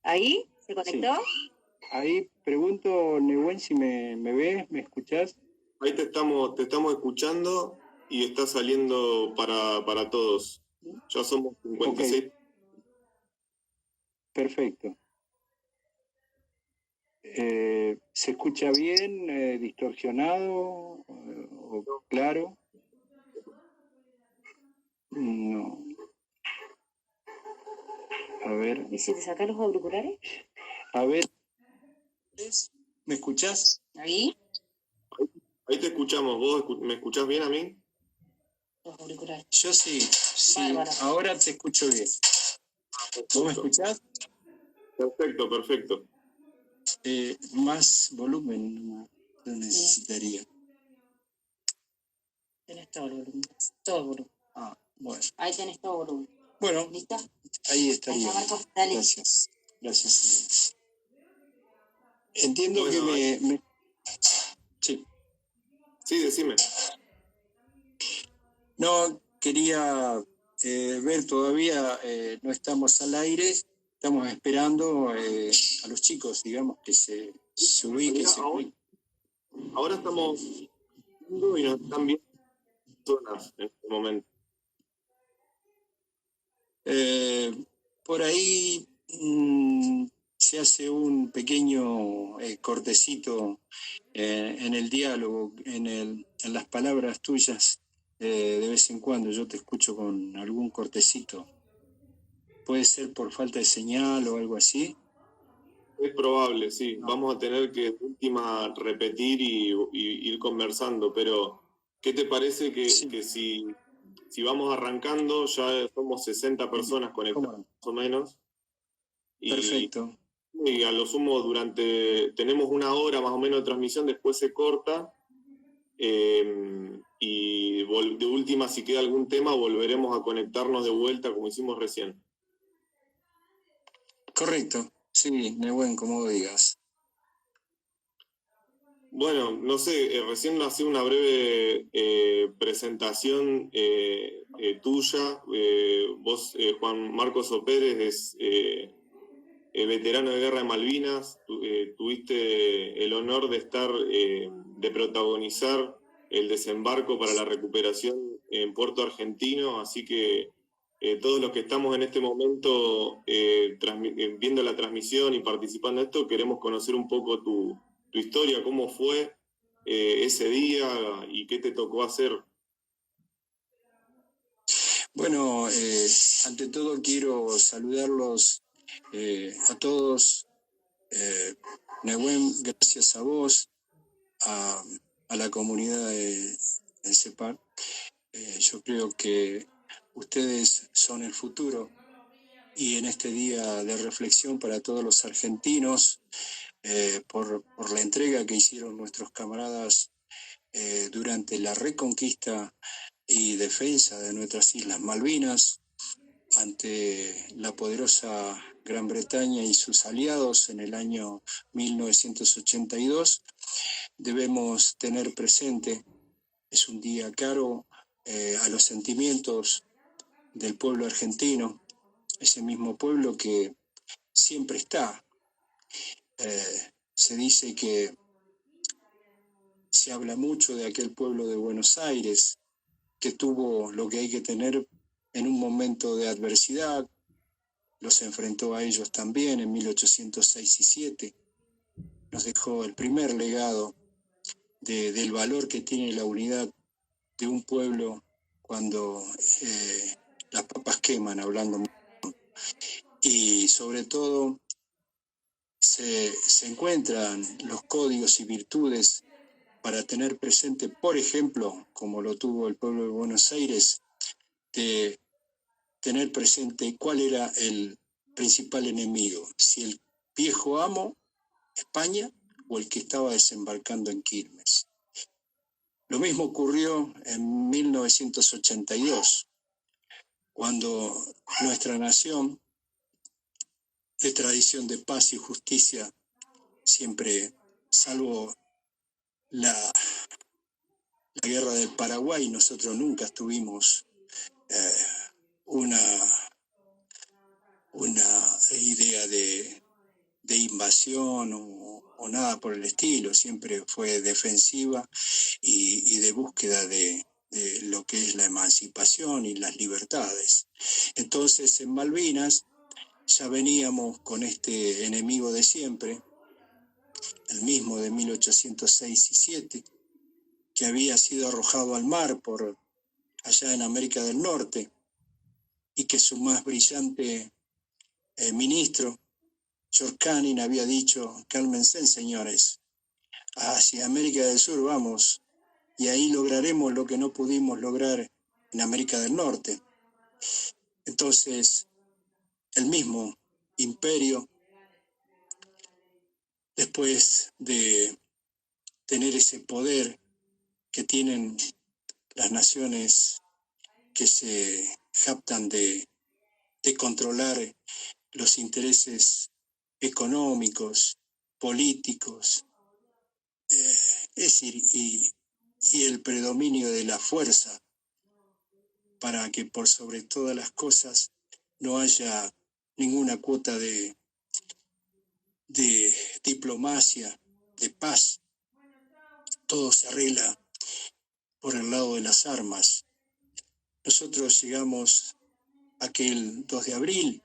Ahí, ¿se conectó? Sí. Ahí pregunto, Nehuen, si me ves, ¿me escuchás? Ahí te estamos escuchando y está saliendo para todos. Ya somos 56. Okay. Perfecto. ¿Se escucha bien, distorsionado o claro? No. A ver. ¿Y si te sacas los auriculares? A ver. ¿Me escuchás? Ahí. Ahí te escuchamos. ¿Vos me escuchás bien a mí? Los auriculares. Yo sí. Bárbaro. Ahora te escucho bien. ¿Vos me escuchás? Perfecto. Más volumen lo necesitaría. Tenés todo el volumen. Todo volumen. Ah, bueno. Ahí tenés todo volumen. Bueno. ¿Listo? Ahí estaría. Ahí está, Marcos, dale. Gracias. Entiendo que Sí. Sí, decime. No, quería ver todavía, no estamos al aire, estamos esperando a los chicos, digamos, que se ubiquen. Ahora estamos viendo y nos están viendo personas en este momento. Por ahí se hace un pequeño cortecito en el diálogo, en las palabras tuyas. De vez en cuando yo te escucho con algún cortecito. ¿Puede ser por falta de señal o algo así? Es probable, sí. No. Vamos a tener que última repetir y ir conversando, pero ¿qué te parece que si vamos arrancando, ya somos 60 personas conectadas más o menos? Perfecto. Y a lo sumo tenemos 1 hora más o menos de transmisión, después se corta. Y de última, si queda algún tema, volveremos a conectarnos de vuelta como hicimos recién. Correcto, sí, Nehuen, como digas. Bueno, no sé, recién hacía una breve presentación tuya. Vos, Juan Marcos Opérez, es veterano de Guerra de Malvinas. Tuviste el honor de de protagonizar el desembarco para la recuperación en Puerto Argentino, así que todos los que estamos en este momento viendo la transmisión y participando en esto, queremos conocer un poco tu historia, cómo fue ese día y qué te tocó hacer. Bueno, ante todo quiero saludarlos a todos. Nehuen, gracias a vos, a la comunidad de CEPAR. Yo creo que ustedes son el futuro y en este día de reflexión para todos los argentinos, por la entrega que hicieron nuestros camaradas durante la reconquista y defensa de nuestras Islas Malvinas ante la poderosa Gran Bretaña y sus aliados en el año 1982, debemos tener presente, es un día caro a los sentimientos del pueblo argentino, ese mismo pueblo que siempre está. Se dice que se habla mucho de aquel pueblo de Buenos Aires que tuvo lo que hay que tener en un momento de adversidad, los enfrentó a ellos también en 1806 y 7, nos dejó el primer legado del valor que tiene la unidad de un pueblo cuando las papas queman, hablando. Y sobre todo se encuentran los códigos y virtudes para tener presente, por ejemplo, como lo tuvo el pueblo de Buenos Aires, de tener presente cuál era el principal enemigo, si el viejo amo, España, o el que estaba desembarcando en Quilmes. Lo mismo ocurrió en 1982, cuando nuestra nación, de tradición de paz y justicia, siempre, salvo la guerra del Paraguay, nosotros nunca tuvimos una idea de invasión o nada por el estilo, siempre fue defensiva y de búsqueda de lo que es la emancipación y las libertades. Entonces, en Malvinas ya veníamos con este enemigo de siempre, el mismo de 1806 y 7, que había sido arrojado al mar por allá en América del Norte, y que su más brillante ministro, George Canning, había dicho: cálmense, señores, hacia América del Sur vamos, y ahí lograremos lo que no pudimos lograr en América del Norte. Entonces, el mismo imperio, después de tener ese poder que tienen las naciones que se jactan de controlar los intereses económicos, políticos, es decir, y el predominio de la fuerza, para que por sobre todas las cosas no haya ninguna cuota de diplomacia, de paz. Todo se arregla por el lado de las armas. Nosotros llegamos aquel 2 de abril,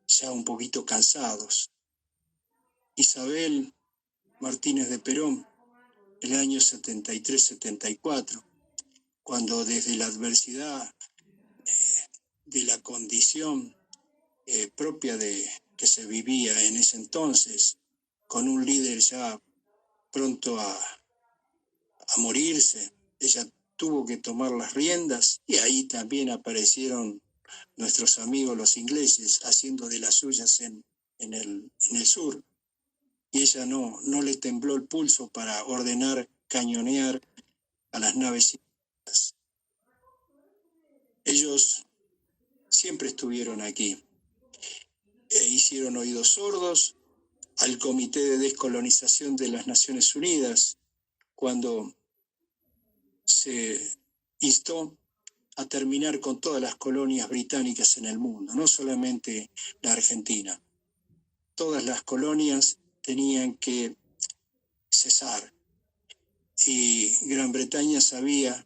ya un poquito cansados. Isabel Martínez de Perón, el año 73-74, cuando desde la adversidad de la condición propia de que se vivía en ese entonces, con un líder ya pronto a morirse, ella tuvo que tomar las riendas, y ahí también aparecieron nuestros amigos los ingleses haciendo de las suyas en el sur, y ella no le tembló el pulso para ordenar cañonear a las naves inglesas. Ellos siempre estuvieron aquí, hicieron oídos sordos al Comité de Descolonización de las Naciones Unidas cuando se instó a terminar con todas las colonias británicas en el mundo, no solamente la Argentina. Todas las colonias tenían que cesar, y Gran Bretaña sabía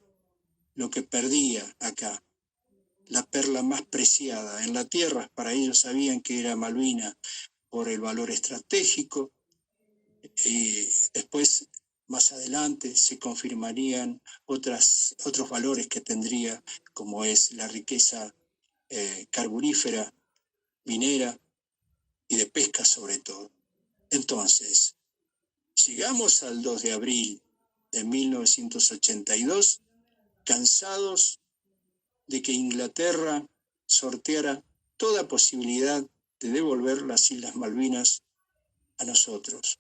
lo que perdía acá, la perla más preciada en la tierra. Para ellos sabían que era Malvinas por el valor estratégico, y después, más adelante, se confirmarían otros valores que tendría, como es la riqueza carburífera, minera y de pesca sobre todo. Entonces, llegamos al 2 de abril de 1982, cansados de que Inglaterra sorteara toda posibilidad de devolver las Islas Malvinas a nosotros.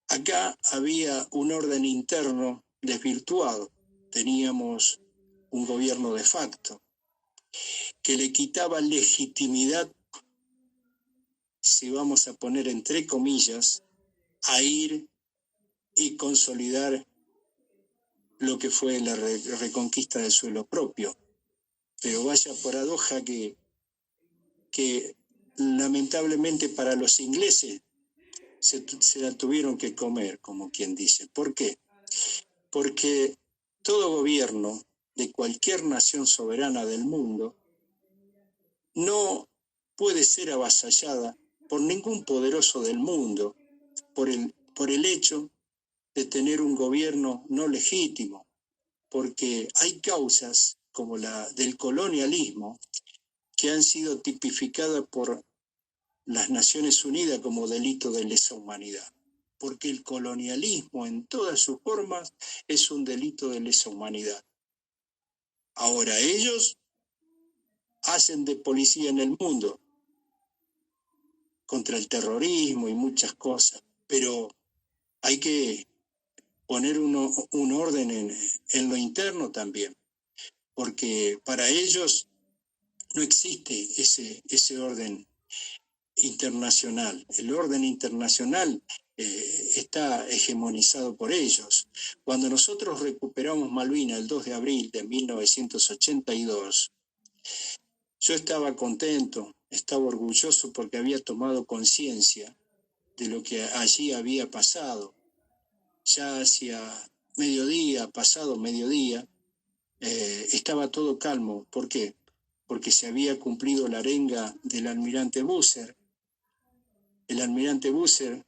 Acá había un orden interno desvirtuado. Teníamos un gobierno de facto que le quitaba legitimidad, si vamos a poner entre comillas, a ir y consolidar lo que fue la reconquista del suelo propio. Pero vaya paradoja que lamentablemente para los ingleses se la tuvieron que comer, como quien dice. ¿Por qué? Porque todo gobierno de cualquier nación soberana del mundo no puede ser avasallada por ningún poderoso del mundo por el hecho de tener un gobierno no legítimo, porque hay causas como la del colonialismo que han sido tipificadas por las Naciones Unidas como delito de lesa humanidad, porque el colonialismo en todas sus formas es un delito de lesa humanidad. Ahora ellos hacen de policía en el mundo contra el terrorismo y muchas cosas, pero hay que poner un orden en lo interno también, porque para ellos no existe ese orden internacional. El orden internacional está hegemonizado por ellos. Cuando nosotros recuperamos Malvinas el 2 de abril de 1982, yo estaba contento estaba orgulloso porque había tomado conciencia de lo que allí había pasado. Ya hacia mediodía, pasado mediodía, estaba todo calmo. ¿Por qué? Porque se había cumplido la arenga del almirante Busser. El almirante Busser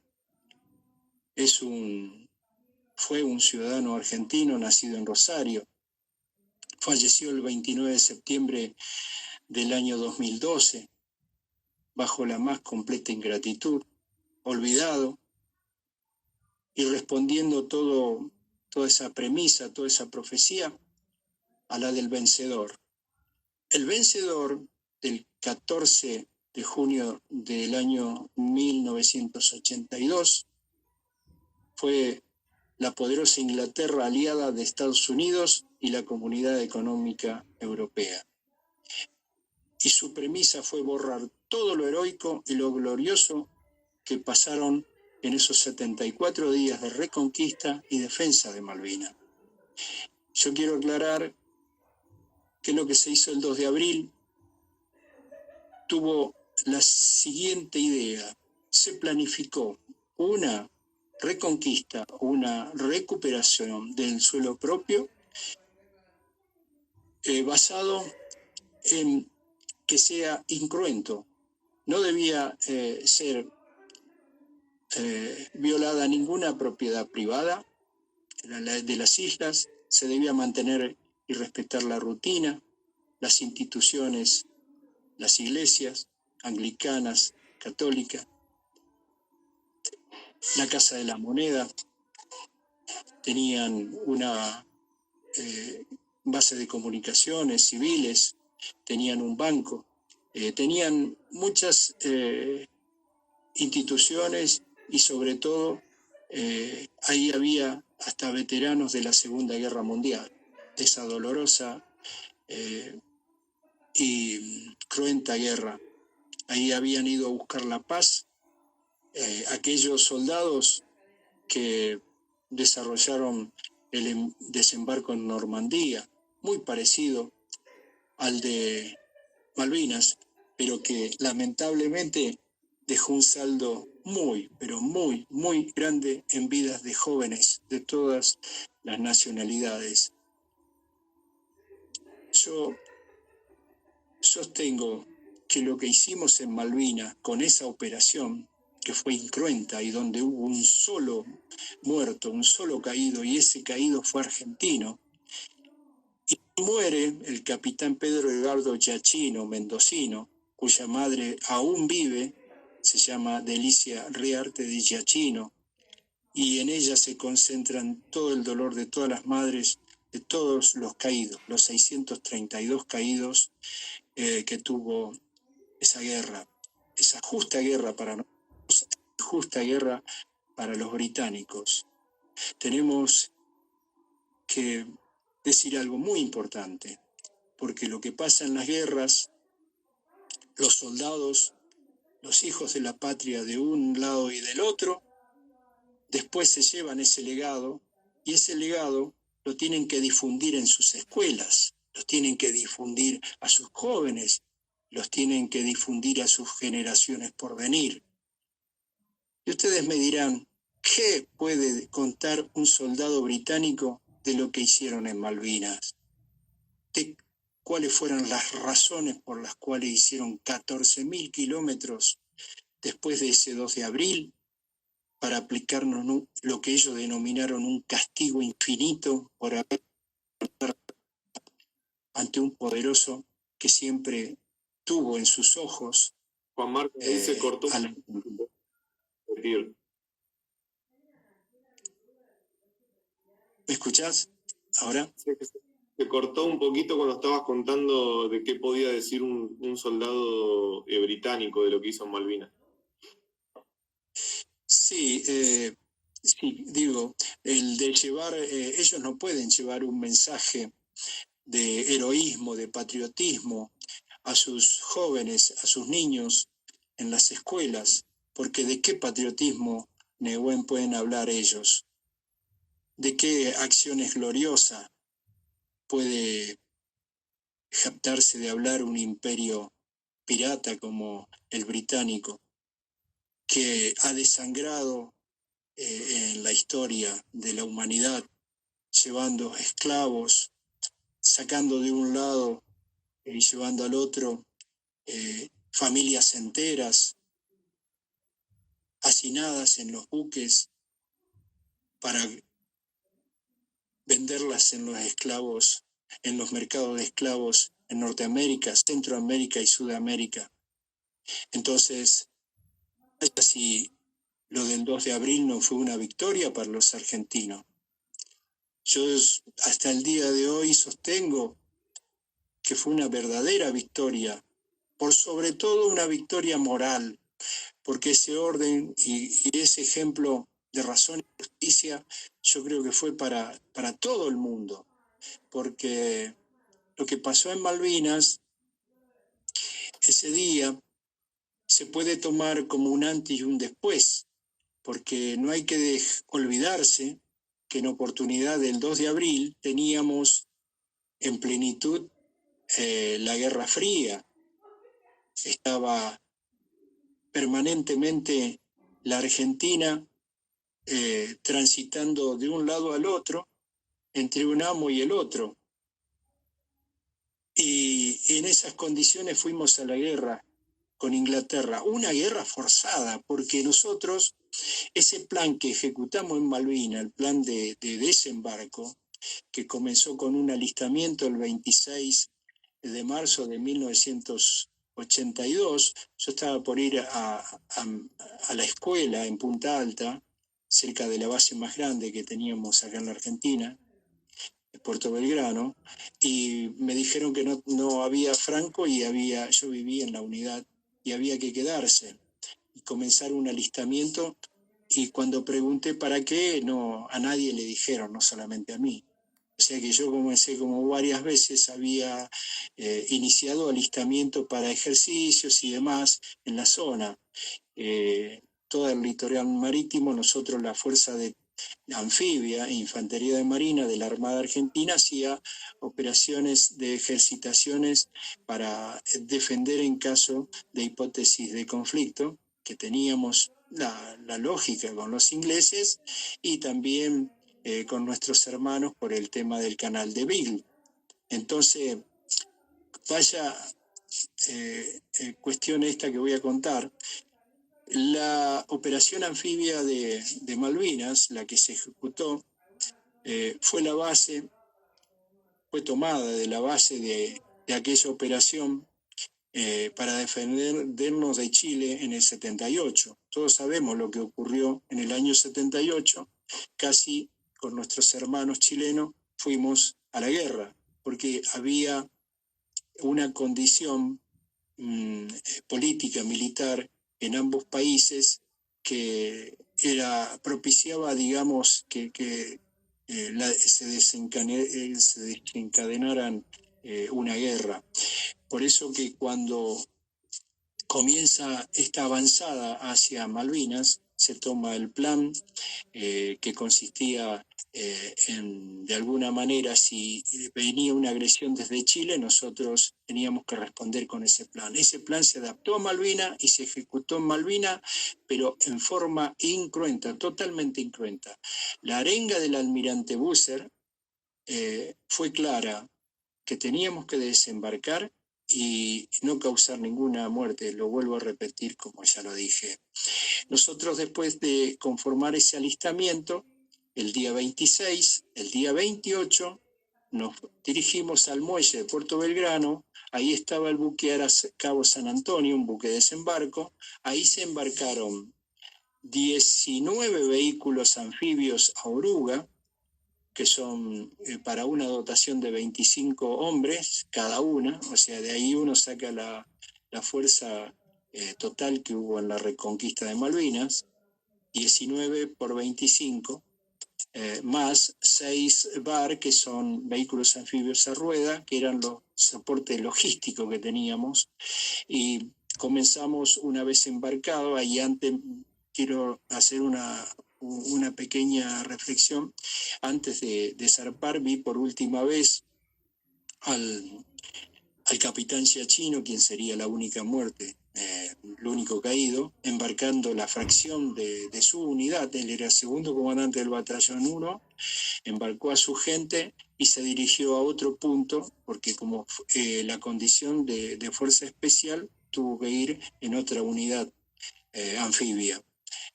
fue un ciudadano argentino nacido en Rosario. Falleció el 29 de septiembre del año 2012, bajo la más completa ingratitud, olvidado, y respondiendo toda esa premisa, toda esa profecía, a la del vencedor. El vencedor del 14 de junio del año 1982 fue la poderosa Inglaterra, aliada de Estados Unidos y la Comunidad Económica Europea. Y su premisa fue borrar todo lo heroico y lo glorioso que pasaron en esos 74 días de reconquista y defensa de Malvinas. Yo quiero aclarar que lo que se hizo el 2 de abril tuvo la siguiente idea. Se planificó una reconquista, una recuperación del suelo propio, basado en que sea incruento. No debía ser violada ninguna propiedad privada de las islas, se debía mantener y respetar la rutina, las instituciones, las iglesias anglicanas, católicas, la Casa de la Moneda, tenían una base de comunicaciones civiles, tenían un banco, tenían muchas instituciones y sobre todo ahí había hasta veteranos de la Segunda Guerra Mundial, de esa dolorosa y cruenta guerra. Ahí habían ido a buscar la paz aquellos soldados que desarrollaron el desembarco en Normandía, muy parecido al de Malvinas, pero que lamentablemente dejó un saldo muy, pero muy, muy grande en vidas de jóvenes de todas las nacionalidades. Yo sostengo que lo que hicimos en Malvinas con esa operación, que fue incruenta y donde hubo un solo muerto, un solo caído, y ese caído fue argentino, y muere el capitán Pedro Edgardo Giachino, mendocino, cuya madre aún vive, se llama Delicia Riarte de Giachino, y en ella se concentran todo el dolor de todas las madres, de todos los caídos, los 632 caídos que tuvo esa guerra, esa justa guerra para nosotros, justa guerra para los británicos. Tenemos que decir algo muy importante, porque lo que pasa en las guerras, los soldados, los hijos de la patria de un lado y del otro, después se llevan ese legado, y ese legado lo tienen que difundir en sus escuelas, los tienen que difundir a sus jóvenes, los tienen que difundir a sus generaciones por venir. Y ustedes me dirán, ¿qué puede contar un soldado británico de lo que hicieron en Malvinas? ¿De cuáles fueron las razones por las cuales hicieron 14.000 kilómetros después de ese 2 de abril para aplicarnos lo que ellos denominaron un castigo infinito por haber ante un poderoso que siempre tuvo en sus ojos? Juan Marcos, ahí se cortó. ¿Me escuchás ahora? Se cortó un poquito cuando estabas contando de qué podía decir un soldado británico de lo que hizo en Malvinas. Sí, sí, digo, el de llevar, ellos no pueden llevar un mensaje de heroísmo, de patriotismo a sus jóvenes, a sus niños en las escuelas, porque ¿de qué patriotismo, Nehuen, pueden hablar ellos? ¿De qué acciones gloriosas puede jactarse de hablar un imperio pirata como el británico, que ha desangrado en la historia de la humanidad, llevando esclavos, sacando de un lado y llevando al otro familias enteras, hacinadas en los buques para venderlas en los mercados de esclavos en Norteamérica, Centroamérica y Sudamérica. Entonces, si lo del 2 de abril no fue una victoria para los argentinos. Yo hasta el día de hoy sostengo que fue una verdadera victoria, por sobre todo una victoria moral, porque ese orden y ese ejemplo de razón y justicia yo creo que fue para todo el mundo, porque lo que pasó en Malvinas ese día se puede tomar como un antes y un después, porque no hay que olvidarse que en oportunidad del 2 de abril teníamos en plenitud la Guerra Fría. Estaba permanentemente la Argentina transitando de un lado al otro, entre un amo y el otro. Y en esas condiciones fuimos a la guerra con Inglaterra, una guerra forzada, porque nosotros, ese plan que ejecutamos en Malvinas, el plan de desembarco, que comenzó con un alistamiento el 26 de marzo de 1982, yo estaba por ir a la escuela en Punta Alta, cerca de la base más grande que teníamos acá en la Argentina, Puerto Belgrano, y me dijeron que no había franco y yo vivía en la unidad y había que quedarse y comenzar un alistamiento, y cuando pregunté para qué, no, a nadie le dijeron, no solamente a mí. O sea que yo comencé, como varias veces había iniciado alistamiento para ejercicios y demás en la zona. Todo el litoral marítimo, nosotros la Fuerza de Anfibia e Infantería de Marina de la Armada Argentina hacía operaciones de ejercitaciones para defender en caso de hipótesis de conflicto, que teníamos la lógica con los ingleses y también con nuestros hermanos por el tema del canal de Beagle. Entonces, vaya cuestión esta que voy a contar. La operación anfibia de Malvinas, la que se ejecutó, fue tomada de la base de aquella operación para defendernos de Chile en el 78. Todos sabemos lo que ocurrió en el año 78, casi con nuestros hermanos chilenos fuimos a la guerra, porque había una condición política, militar en ambos países que propiciaba, digamos, que se desencadenaran una guerra. Por eso que cuando comienza esta avanzada hacia Malvinas, se toma el plan que consistía de alguna manera, si venía una agresión desde Chile, nosotros teníamos que responder con ese plan. Ese plan se adaptó a Malvinas y se ejecutó en Malvinas, pero en forma incruenta, totalmente incruenta. La arenga del almirante Busser fue clara, que teníamos que desembarcar y no causar ninguna muerte, lo vuelvo a repetir como ya lo dije. Nosotros, después de conformar ese alistamiento, el día 26, el día 28, nos dirigimos al muelle de Puerto Belgrano. Ahí estaba el buque Cabo San Antonio, un buque de desembarco. Ahí se embarcaron 19 vehículos anfibios a oruga, que son para una dotación de 25 hombres cada una, o sea, de ahí uno saca la fuerza total que hubo en la reconquista de Malvinas. 19 por 25, más 6 VAR, que son vehículos anfibios a rueda, que eran los soportes logísticos que teníamos, y comenzamos una vez embarcado. Ahí antes quiero hacer una pequeña reflexión. Antes de zarpar, vi por última vez al al capitán Giachino, quien sería la única muerte, el único caído, embarcando la fracción de su unidad. Él era segundo comandante del batallón 1, embarcó a su gente y se dirigió a otro punto, porque como la condición de fuerza especial, tuvo que ir en otra unidad anfibia,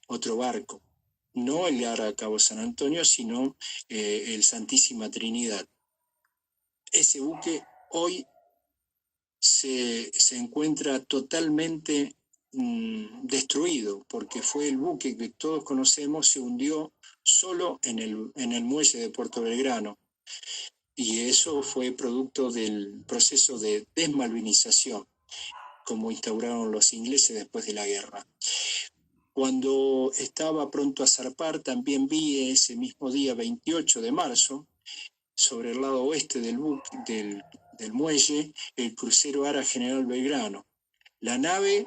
otro barco. No el Ara Cabo San Antonio, sino el Santísima Trinidad. Ese buque hoy se encuentra totalmente destruido, porque fue el buque que todos conocemos, se hundió solo en el muelle de Puerto Belgrano. Y eso fue producto del proceso de desmalvinización, como instauraron los ingleses después de la guerra. Cuando estaba pronto a zarpar, también vi ese mismo día, 28 de marzo, sobre el lado oeste del muelle, el crucero Ara General Belgrano. La nave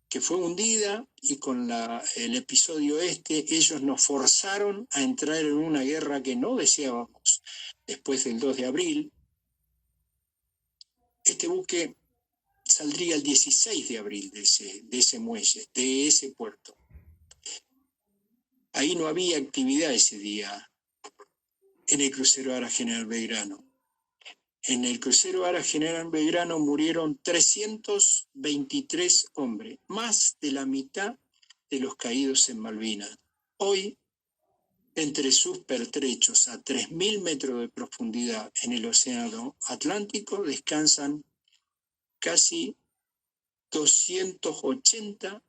que fue hundida, y con el episodio ellos nos forzaron a entrar en una guerra que no deseábamos. Después del 2 de abril, este buque saldría el 16 de abril de ese muelle, de ese puerto. Ahí no había actividad ese día en el crucero Ara General Belgrano. En el crucero Ara General Belgrano murieron 323 hombres, más de la mitad de los caídos en Malvinas. Hoy, entre sus pertrechos a 3.000 metros de profundidad en el océano Atlántico, descansan casi 280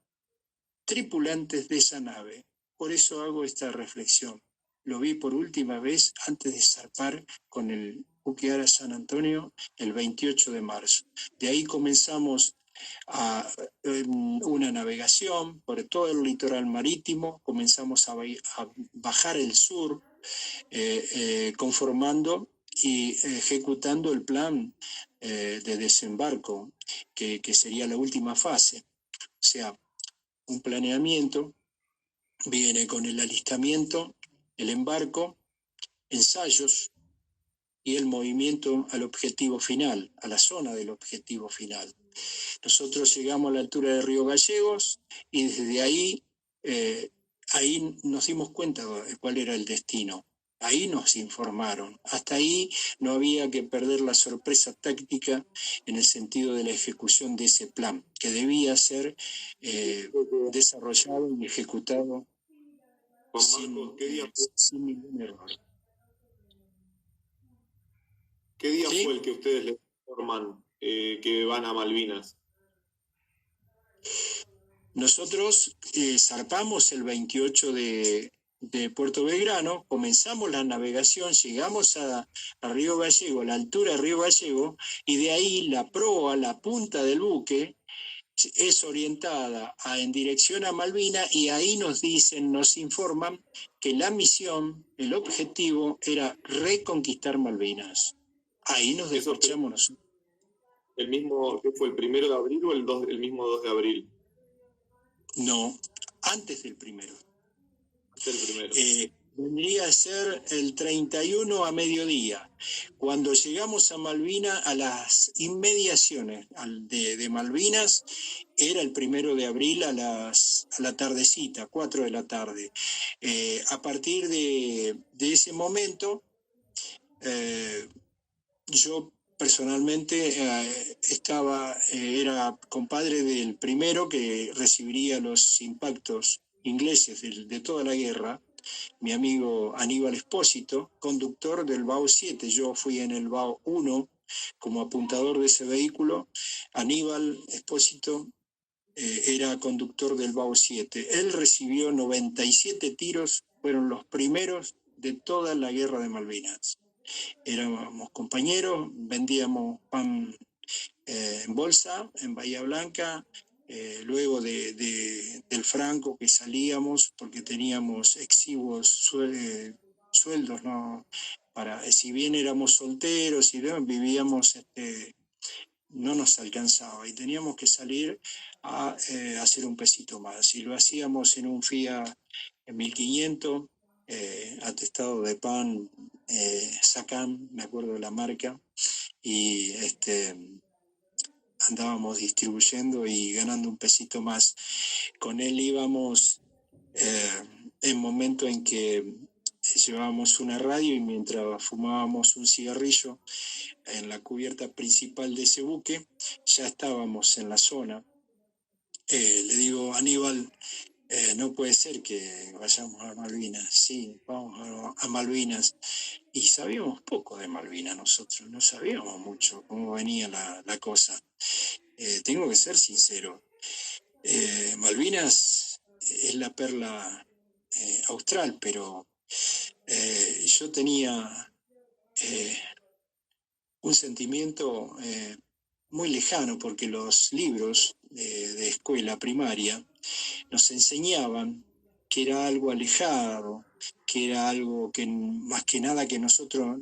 tripulantes de esa nave. Por eso hago esta reflexión. Lo vi por última vez antes de zarpar con el buque Ara San Antonio el 28 de marzo. De ahí comenzamos una navegación por todo el litoral marítimo, comenzamos a bajar el sur, conformando y ejecutando el plan de desembarco, que sería la última fase. O sea, un planeamiento viene con el alistamiento, el embarco, ensayos y el movimiento al objetivo final, a la zona del objetivo final. Nosotros llegamos a la altura de Río Gallegos y desde ahí nos dimos cuenta de cuál era el destino. Ahí nos informaron. Hasta ahí no había que perder la sorpresa táctica en el sentido de la ejecución de ese plan, que debía ser desarrollado y ejecutado sin ningún error. ¿Qué día ¿Sí? fue el que ustedes les informan que van a Malvinas? Nosotros zarpamos el 28 de Puerto Belgrano, comenzamos la navegación, llegamos a Río Gallego, a la altura de Río Gallego, y de ahí la proa, la punta del buque, es orientada en dirección a Malvinas, y ahí nos informan que la misión, el objetivo era reconquistar Malvinas. Ahí nos despachamos nosotros. ¿El mismo, que fue el 1 de abril o el mismo 2 de abril? No, antes del primero. El primero. Vendría a ser el 31 a mediodía. Cuando llegamos a Malvinas, a las inmediaciones de Malvinas, era el 1 de abril a la tardecita, 4 de la tarde. A partir de ese momento, yo personalmente era compadre del primero que recibiría los impactos ingleses de toda la guerra, mi amigo Aníbal Espósito, conductor del BAO 7. Yo fui en el BAO 1 como apuntador de ese vehículo. Aníbal Espósito era conductor del BAO 7. Él recibió 97 tiros, fueron los primeros de toda la guerra de Malvinas. Éramos compañeros, vendíamos pan en bolsa en Bahía Blanca, luego del franco que salíamos, porque teníamos exiguos sueldos, ¿no? Si bien éramos solteros y vivíamos, no nos alcanzaba y teníamos que salir a hacer un pesito más. Y lo hacíamos en un Fiat 1500, atestado de pan, Sacam, me acuerdo de la marca, y andábamos distribuyendo y ganando un pesito más. Con él íbamos en momento en que llevábamos una radio y mientras fumábamos un cigarrillo en la cubierta principal de ese buque, ya estábamos en la zona. Le digo, Aníbal, no puede ser que vayamos a Malvinas. Sí, vamos a Malvinas. Y sabíamos poco de Malvinas nosotros, no sabíamos mucho cómo venía la cosa. Tengo que ser sincero. Malvinas es la perla austral, pero yo tenía un sentimiento muy lejano, porque los libros de escuela primaria nos enseñaban que era algo alejado, que era algo que más que nada que nosotros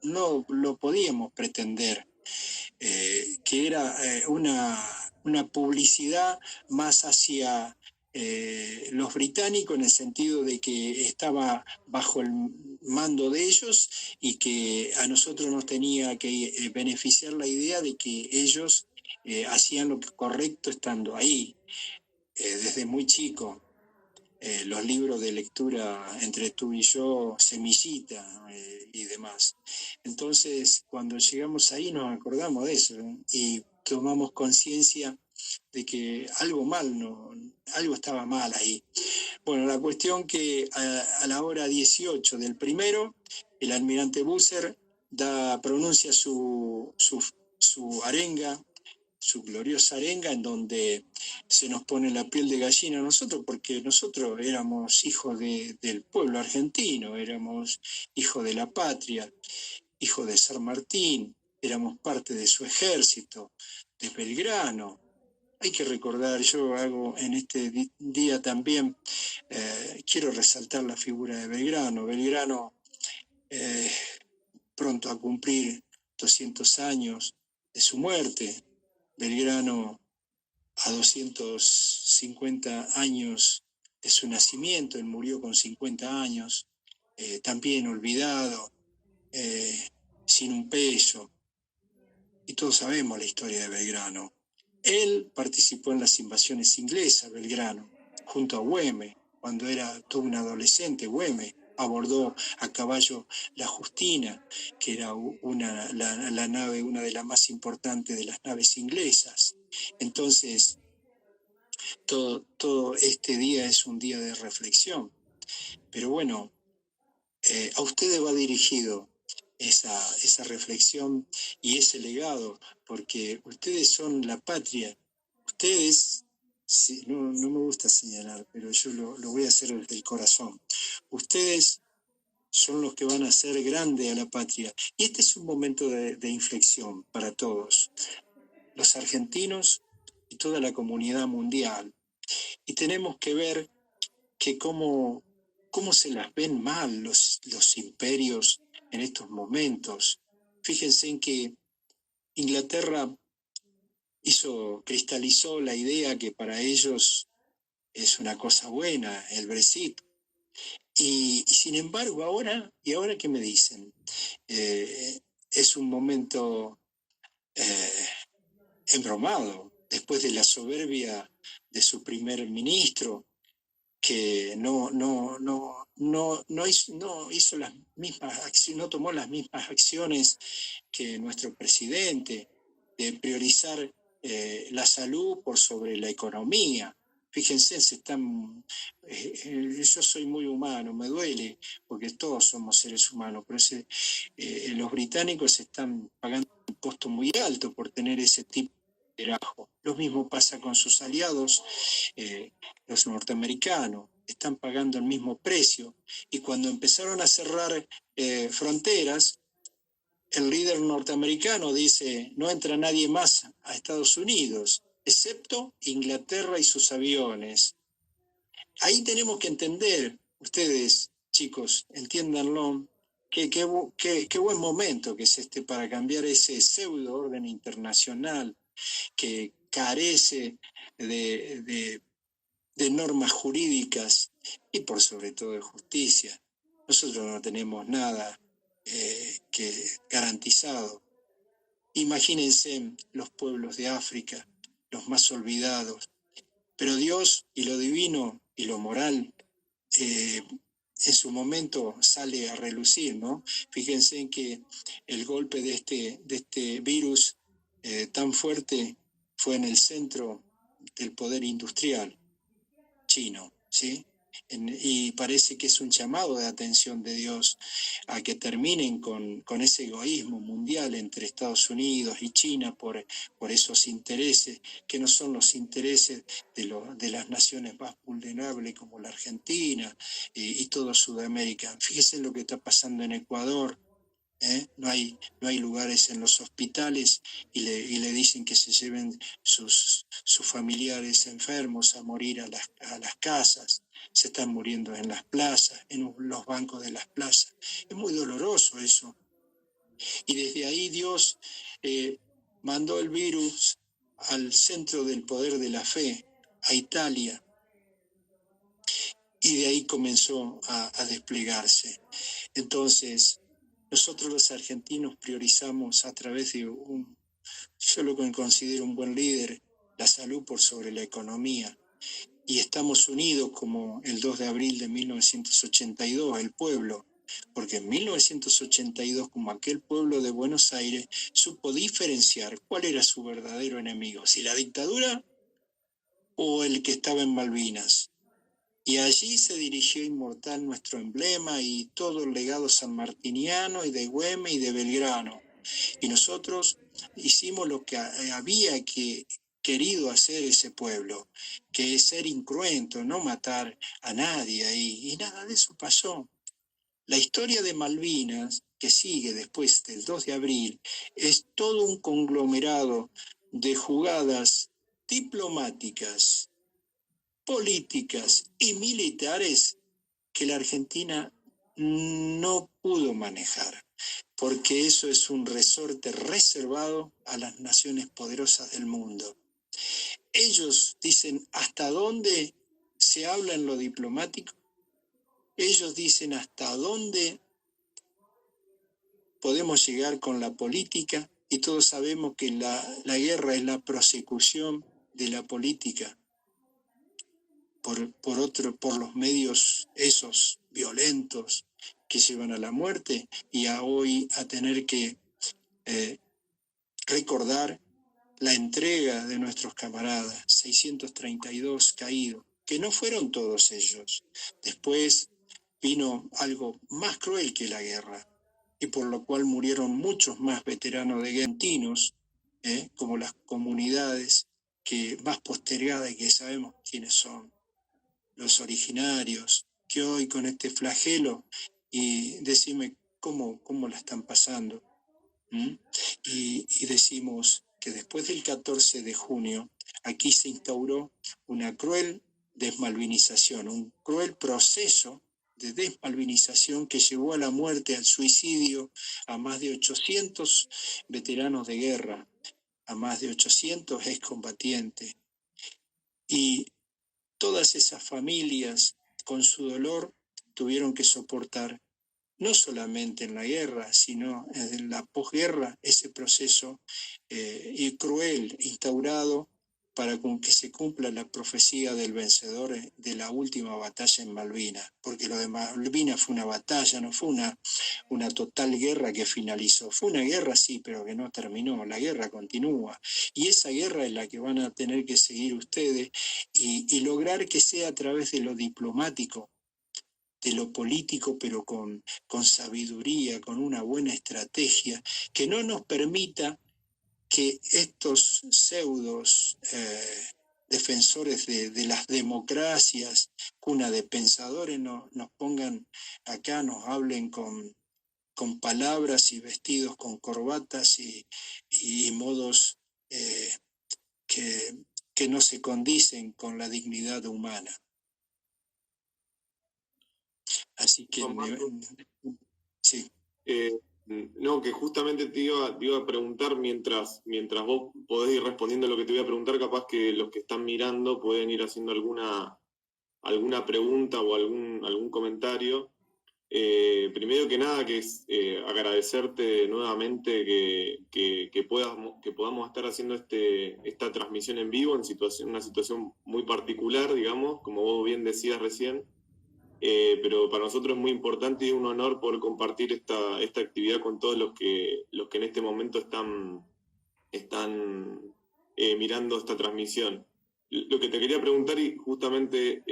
no lo podíamos pretender, que era una publicidad más hacia los británicos, en el sentido de que estaba bajo el mando de ellos y que a nosotros nos tenía que beneficiar la idea de que ellos hacían lo correcto estando ahí. Desde muy chico, los libros de lectura entre tú y yo, Semillita y demás. Entonces, cuando llegamos ahí nos acordamos de eso, ¿eh? Y tomamos conciencia de que algo estaba mal ahí. Bueno, la cuestión que a la hora 18 del primero, el almirante Busser pronuncia su arenga, su gloriosa arenga, en donde se nos pone la piel de gallina a nosotros, porque nosotros éramos hijos del pueblo argentino, éramos hijos de la patria, hijos de San Martín, éramos parte de su ejército, de Belgrano. Hay que recordar, yo hago en este día también, quiero resaltar la figura de Belgrano. Belgrano, pronto a cumplir 200 años de su muerte. Belgrano a 250 años de su nacimiento, él murió con 50 años, también olvidado, sin un peso. Y todos sabemos la historia de Belgrano. Él participó en las invasiones inglesas, Belgrano, junto a Güemes, cuando era todo un adolescente. Güemes abordó a caballo la Justina, que era la nave, una de las más importantes de las naves inglesas. Entonces, todo este día es un día de reflexión. Pero bueno, a ustedes va dirigido esa reflexión y ese legado, porque ustedes son la patria. Ustedes, sí, no me gusta señalar, pero yo lo voy a hacer desde el corazón. Ustedes son los que van a hacer grande a la patria. Y este es un momento de inflexión para todos, los argentinos y toda la comunidad mundial. Y tenemos que ver que cómo se las ven mal los imperios en estos momentos. Fíjense en que Inglaterra cristalizó la idea que para ellos es una cosa buena, el Brexit. Y sin embargo, ¿ahora qué me dicen? Es un momento embromado, después de la soberbia de su primer ministro, que no hizo las mismas acciones, no tomó las mismas acciones que nuestro presidente, de priorizar la salud por sobre la economía. Fíjense, yo soy muy humano, me duele, porque todos somos seres humanos, pero los británicos están pagando un costo muy alto por tener ese tipo de liderazgo. Lo mismo pasa con sus aliados, los norteamericanos, están pagando el mismo precio. Y cuando empezaron a cerrar fronteras, el líder norteamericano dice: no entra nadie más a Estados Unidos, excepto Inglaterra y sus aviones. Ahí tenemos que entender, ustedes, chicos, entiéndanlo, qué buen momento que es para cambiar ese pseudo orden internacional que carece de normas jurídicas y por sobre todo de justicia. nosotros no tenemos nada que garantizado. Imagínense los pueblos de África, los más olvidados, pero Dios y lo divino y lo moral en su momento sale a relucir, ¿no? Fíjense en que el golpe de este virus tan fuerte fue en el centro del poder industrial chino, ¿sí? Y parece que es un llamado de atención de Dios a que terminen con ese egoísmo mundial entre Estados Unidos y China por esos intereses, que no son los intereses de las naciones más vulnerables como la Argentina y toda Sudamérica. Fíjense lo que está pasando en Ecuador. No hay lugares en los hospitales y le dicen que se lleven sus familiares enfermos a morir a las casas. Se están muriendo en las plazas, en los bancos de las plazas. Es muy doloroso eso. Y desde ahí Dios mandó el virus al centro del poder de la fe, a Italia, y de ahí comenzó a desplegarse. Entonces, nosotros los argentinos priorizamos a través de yo lo que considero un buen líder, la salud por sobre la economía. Y estamos unidos como el 2 de abril de 1982, el pueblo, porque en 1982, como aquel pueblo de Buenos Aires, supo diferenciar cuál era su verdadero enemigo, si la dictadura o el que estaba en Malvinas. Y allí se dirigió inmortal nuestro emblema y todo el legado sanmartiniano y de Güemes y de Belgrano. Y nosotros hicimos lo que había querido hacer ese pueblo, que es ser incruento, no matar a nadie ahí. Y nada de eso pasó. La historia de Malvinas, que sigue después del 2 de abril, es todo un conglomerado de jugadas diplomáticas, políticas y militares que la Argentina no pudo manejar, porque eso es un resorte reservado a las naciones poderosas del mundo. Ellos dicen hasta dónde se habla en lo diplomático, ellos dicen hasta dónde podemos llegar con la política, y todos sabemos que la guerra es la prosecución de la política. Por los medios esos violentos que llevan a la muerte y hoy a tener que recordar la entrega de nuestros camaradas, 632 caídos, que no fueron todos ellos. Después vino algo más cruel que la guerra, y por lo cual murieron muchos más veteranos de argentinos, como las comunidades que más postergadas y que sabemos quiénes son. Los originarios, que hoy con este flagelo, y decime cómo la están pasando. Y decimos que después del 14 de junio, aquí se instauró una cruel desmalvinización, un cruel proceso de desmalvinización que llevó a la muerte, al suicidio, a más de 800 veteranos de guerra, a más de 800 excombatientes. Y todas esas familias, con su dolor, tuvieron que soportar, no solamente en la guerra, sino en la posguerra, ese proceso y cruel instaurado para que se cumpla la profecía del vencedor de la última batalla en Malvinas, porque lo de Malvinas fue una batalla, no fue una total guerra que finalizó. Fue una guerra, sí, pero que no terminó. La guerra continúa. Y esa guerra es la que van a tener que seguir ustedes y lograr que sea a través de lo diplomático, de lo político, pero con sabiduría, con una buena estrategia, que no nos permita que estos pseudos defensores de las democracias, cuna de pensadores, nos pongan acá, nos hablen con palabras y vestidos con corbatas y modos que no se condicen con la dignidad humana. Así que sí. No, que justamente te iba a preguntar mientras vos podés ir respondiendo lo que te voy a preguntar, capaz que los que están mirando pueden ir haciendo alguna pregunta o algún comentario. Primero que nada, que es agradecerte nuevamente que podamos estar haciendo esta transmisión en vivo en una situación muy particular, digamos, como vos bien decías recién, pero para nosotros es muy importante y un honor poder compartir esta actividad con todos los que en este momento están mirando esta transmisión. Lo que te quería preguntar, y justamente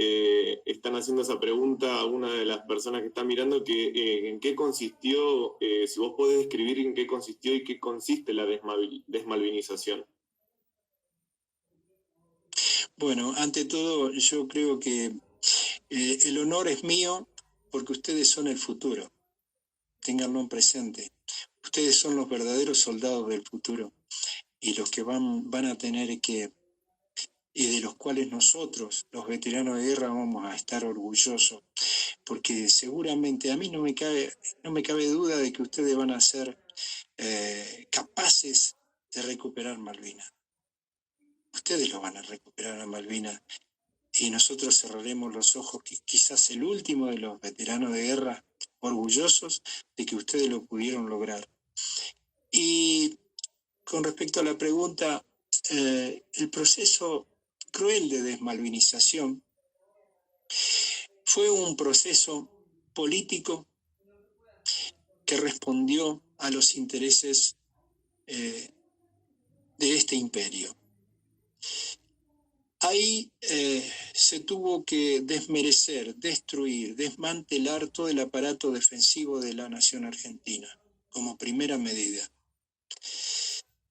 están haciendo esa pregunta a una de las personas que están mirando, que en qué consistió, si vos podés describir en qué consistió y qué consiste la desmalvinización. Bueno, ante todo, yo creo que el honor es mío porque ustedes son el futuro. Ténganlo en presente. Ustedes son los verdaderos soldados del futuro y los que van a tener que, y de los cuales nosotros, los veteranos de guerra, vamos a estar orgullosos, porque seguramente a mí no me cabe duda de que ustedes van a ser capaces de recuperar Malvinas. Ustedes lo van a recuperar a Malvinas y nosotros cerraremos los ojos, quizás el último de los veteranos de guerra, orgullosos de que ustedes lo pudieron lograr. Y con respecto a la pregunta, el proceso cruel de desmalvinización fue un proceso político que respondió a los intereses de este imperio. Ahí se tuvo que desmerecer, destruir, desmantelar todo el aparato defensivo de la nación argentina, como primera medida.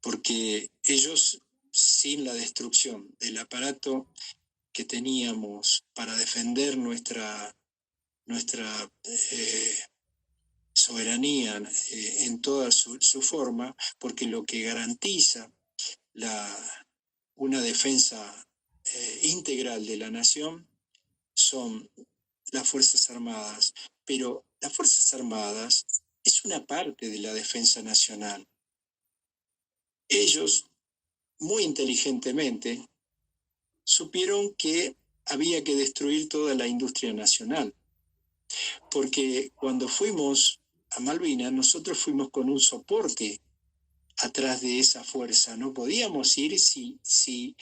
Porque ellos, sin la destrucción del aparato que teníamos para defender nuestra soberanía en toda su forma, porque lo que garantiza una defensa integral de la nación son las Fuerzas Armadas, pero las Fuerzas Armadas es una parte de la defensa nacional. Ellos, muy inteligentemente, supieron que había que destruir toda la industria nacional, porque cuando fuimos a Malvinas, nosotros fuimos con un soporte atrás de esa fuerza. No podíamos ir si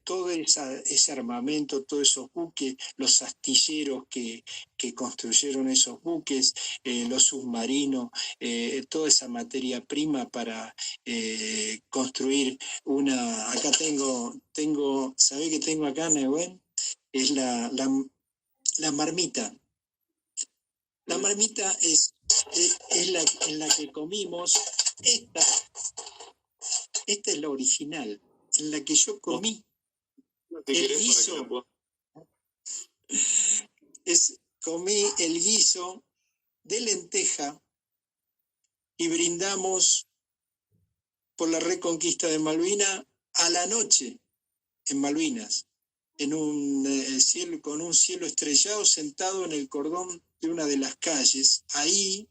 todo ese armamento, todos esos buques, los astilleros que construyeron esos buques, los submarinos, toda esa materia prima para construir una... Acá tengo, ¿sabés qué tengo acá, Nehuen? Es la marmita. La marmita es la en la que comimos. Esta es la original, en la que yo comí. El guiso. Comí el guiso de lenteja y brindamos por la reconquista de Malvinas a la noche en Malvinas, en un cielo, con un cielo estrellado, sentado en el cordón de una de las calles. Ahí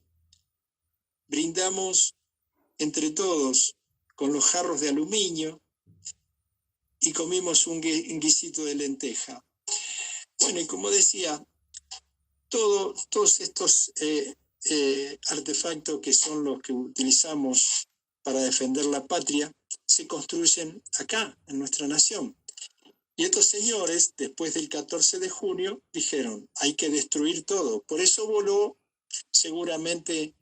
brindamos entre todos con los jarros de aluminio y comimos un guisito de lenteja. Bueno, y como decía, todos estos artefactos que son los que utilizamos para defender la patria se construyen acá, en nuestra nación. Y estos señores, después del 14 de junio, dijeron, hay que destruir todo. Por eso voló seguramente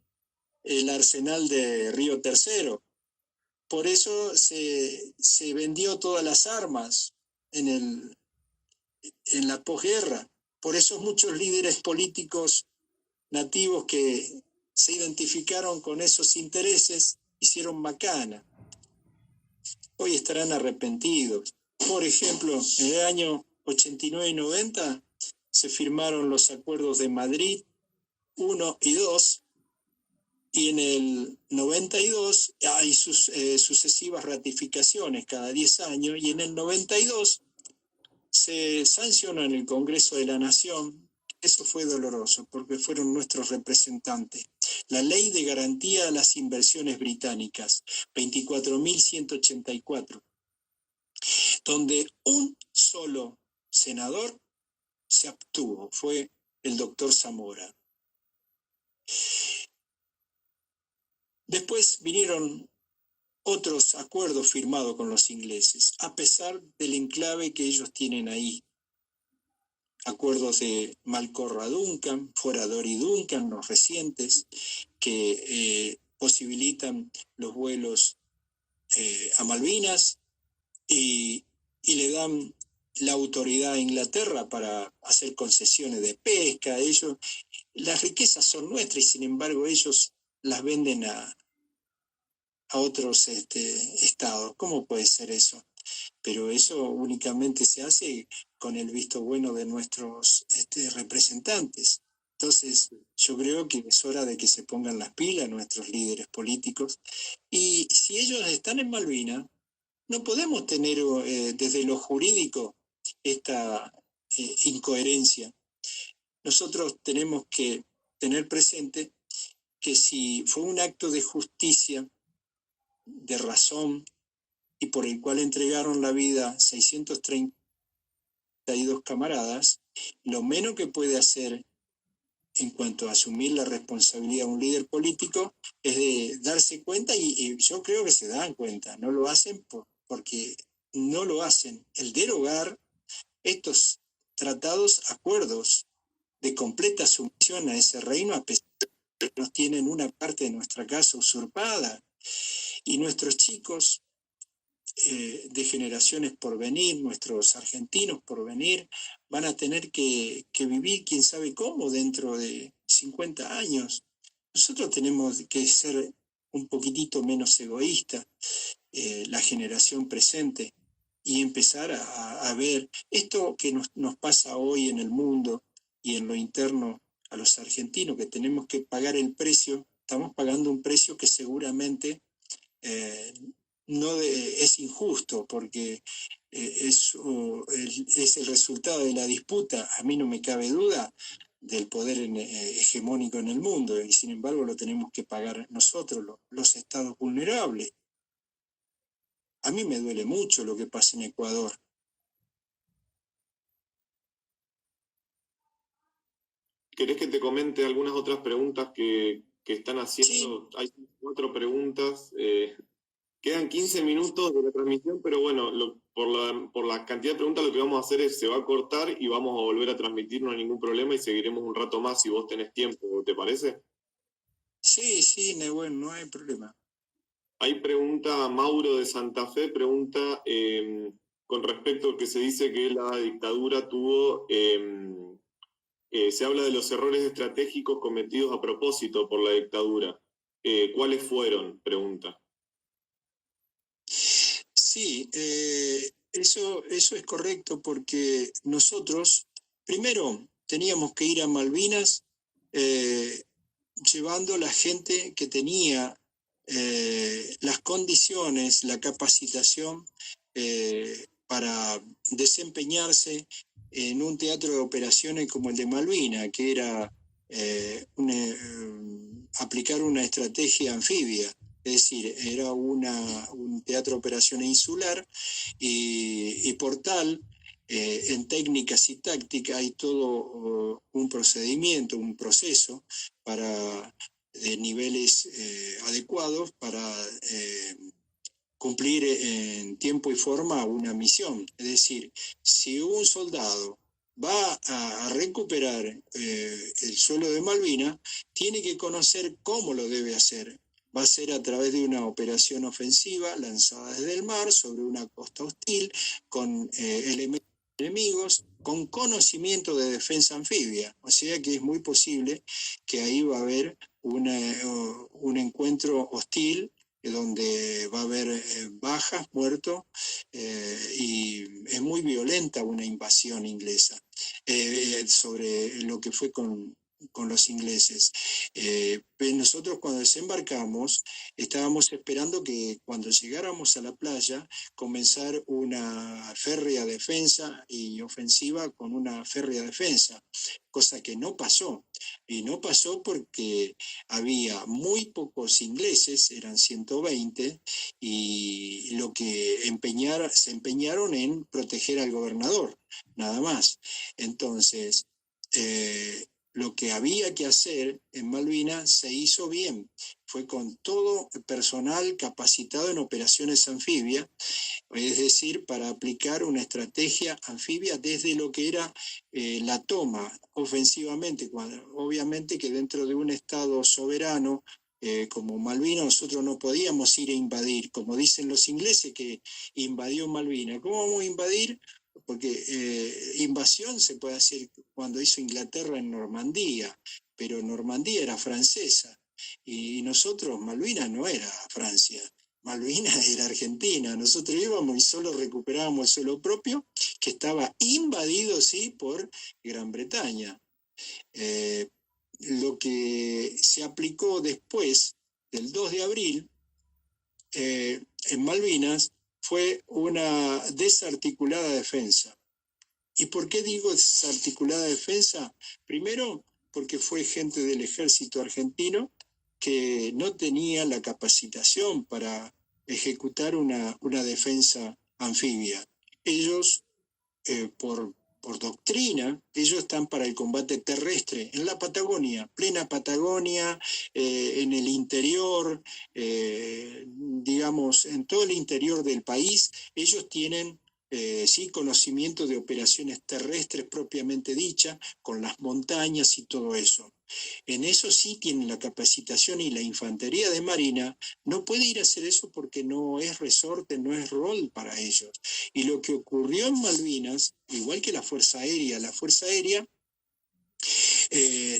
el arsenal de Río Tercero. Por eso se vendió todas las armas en la posguerra. Por eso muchos líderes políticos nativos que se identificaron con esos intereses hicieron macana. Hoy estarán arrepentidos. Por ejemplo, en el año 89 y 90 se firmaron los acuerdos de Madrid 1 y 2, y en el 92 hay sucesivas ratificaciones cada 10 años, y en el 92 se sancionó en el Congreso de la Nación. Eso fue doloroso porque fueron nuestros representantes. La Ley de Garantía a las Inversiones Británicas, 24.184, donde un solo senador se abstuvo, fue el doctor Zamora. Después vinieron otros acuerdos firmados con los ingleses, a pesar del enclave que ellos tienen ahí. Acuerdos de Malcorra-Duncan, Forador-y-Duncan, los recientes, que posibilitan los vuelos a Malvinas y le dan la autoridad a Inglaterra para hacer concesiones de pesca. Ellos, las riquezas son nuestras y sin embargo ellos las venden a otros estados. ¿Cómo puede ser eso? Pero eso únicamente se hace con el visto bueno de nuestros representantes. Entonces, yo creo que es hora de que se pongan las pilas nuestros líderes políticos. Y si ellos están en Malvinas, no podemos tener desde lo jurídico esta incoherencia. Nosotros tenemos que tener presente que si fue un acto de justicia, de razón, y por el cual entregaron la vida 632 camaradas, lo menos que puede hacer en cuanto a asumir la responsabilidad de un líder político es de darse cuenta, y yo creo que se dan cuenta, no lo hacen porque no lo hacen, el derogar estos tratados, acuerdos de completa sumisión a ese reino, a pesar de que nos tienen una parte de nuestra casa usurpada, y nuestros chicos de generaciones por venir, nuestros argentinos por venir, van a tener que vivir quién sabe cómo dentro de 50 años. Nosotros tenemos que ser un poquitito menos egoístas, la generación presente, y empezar a ver esto que nos pasa hoy en el mundo y en lo interno a los argentinos, que tenemos que pagar el precio. Estamos pagando un precio que seguramente es injusto, porque es el resultado de la disputa, a mí no me cabe duda, del poder hegemónico en el mundo, y sin embargo lo tenemos que pagar nosotros, los estados vulnerables. A mí me duele mucho lo que pasa en Ecuador. ¿Querés que te comente algunas otras preguntas que están haciendo? Sí. Hay 4 preguntas. Quedan 15 minutos de la transmisión, pero bueno, por la cantidad de preguntas lo que vamos a hacer es, se va a cortar y vamos a volver a transmitir, no hay ningún problema, y seguiremos un rato más si vos tenés tiempo, ¿te parece? Sí, bueno, no hay problema. Hay pregunta, Mauro de Santa Fe pregunta con respecto a que se dice que la dictadura tuvo, se habla de los errores estratégicos cometidos a propósito por la dictadura. ¿Cuáles fueron? Pregunta. Sí, eso es correcto, porque nosotros primero teníamos que ir a Malvinas llevando la gente que tenía las condiciones, la capacitación para desempeñarse en un teatro de operaciones como el de Malvinas, que era aplicar una estrategia anfibia. Es decir, era un teatro de operaciones insular, y por tal, en técnicas y tácticas hay todo un procedimiento, un proceso de niveles adecuados para cumplir en tiempo y forma una misión. Es decir, si un soldado va a recuperar el suelo de Malvinas, tiene que conocer cómo lo debe hacer. Va a ser a través de una operación ofensiva lanzada desde el mar sobre una costa hostil, con elementos enemigos, con conocimiento de defensa anfibia. O sea que es muy posible que ahí va a haber un encuentro hostil, donde va a haber bajas, muertos, y es muy violenta una invasión inglesa sobre lo que fue con los ingleses. Nosotros cuando desembarcamos estábamos esperando que cuando llegáramos a la playa comenzar una férrea defensa y ofensiva con una férrea defensa, cosa que no pasó. Y no pasó porque había muy pocos ingleses, eran 120, y lo que se empeñaron en proteger al gobernador, nada más. Entonces, lo que había que hacer en Malvinas se hizo bien. Fue con todo personal capacitado en operaciones anfibias, es decir, para aplicar una estrategia anfibia desde lo que era la toma ofensivamente, obviamente que dentro de un Estado soberano como Malvinas nosotros no podíamos ir a invadir, como dicen los ingleses que invadió Malvinas. ¿Cómo vamos a invadir? Porque invasión se puede hacer cuando hizo Inglaterra en Normandía, pero Normandía era francesa y nosotros, Malvinas no era Francia. Malvinas era Argentina, nosotros íbamos y solo recuperábamos el suelo propio, que estaba invadido, sí, por Gran Bretaña. Lo que se aplicó después del 2 de abril en Malvinas fue una desarticulada defensa. ¿Y por qué digo desarticulada defensa? Primero, porque fue gente del ejército argentino que no tenía la capacitación para ejecutar una defensa anfibia. Ellos, por doctrina, ellos están para el combate terrestre en la Patagonia, plena Patagonia, en el interior, digamos, en todo el interior del país. Ellos tienen sí, conocimiento de operaciones terrestres propiamente dicha, con las montañas y todo eso. En eso sí tienen la capacitación y la infantería de marina no puede ir a hacer eso porque no es resorte, no es rol para ellos. Y lo que ocurrió en Malvinas, igual que la Fuerza Aérea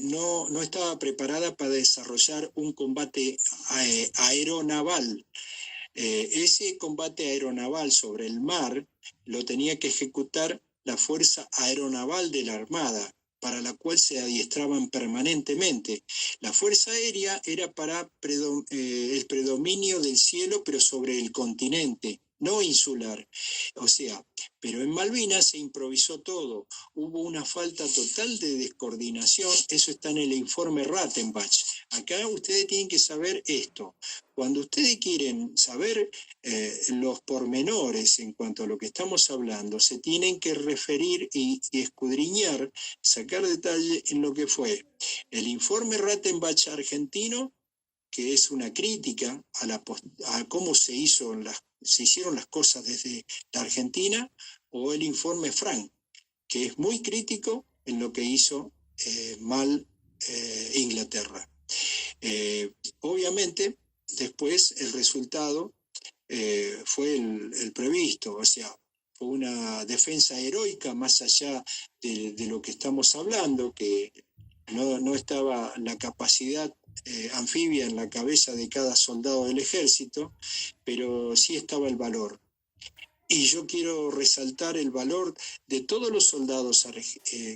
no estaba preparada para desarrollar un combate aeronaval. Ese combate aeronaval sobre el mar lo tenía que ejecutar la Fuerza Aeronaval de la Armada, para la cual se adiestraban permanentemente. La Fuerza Aérea era para el predominio del cielo, pero sobre el continente, no insular. O sea, pero en Malvinas se improvisó todo. Hubo una falta total de descoordinación. Eso está en el informe Rattenbach. Acá ustedes tienen que saber esto. Cuando ustedes quieren saber los pormenores en cuanto a lo que estamos hablando, se tienen que referir y escudriñar, sacar detalle en lo que fue el informe Rattenbach argentino, que es una crítica a cómo se hicieron las cosas desde la Argentina, o el informe Frank, que es muy crítico en lo que hizo mal Inglaterra. Obviamente, después el resultado fue el previsto, o sea, fue una defensa heroica más allá de lo que estamos hablando, que no estaba la capacidad anfibia en la cabeza de cada soldado del ejército, pero sí estaba el valor. Y yo quiero resaltar el valor de todos los soldados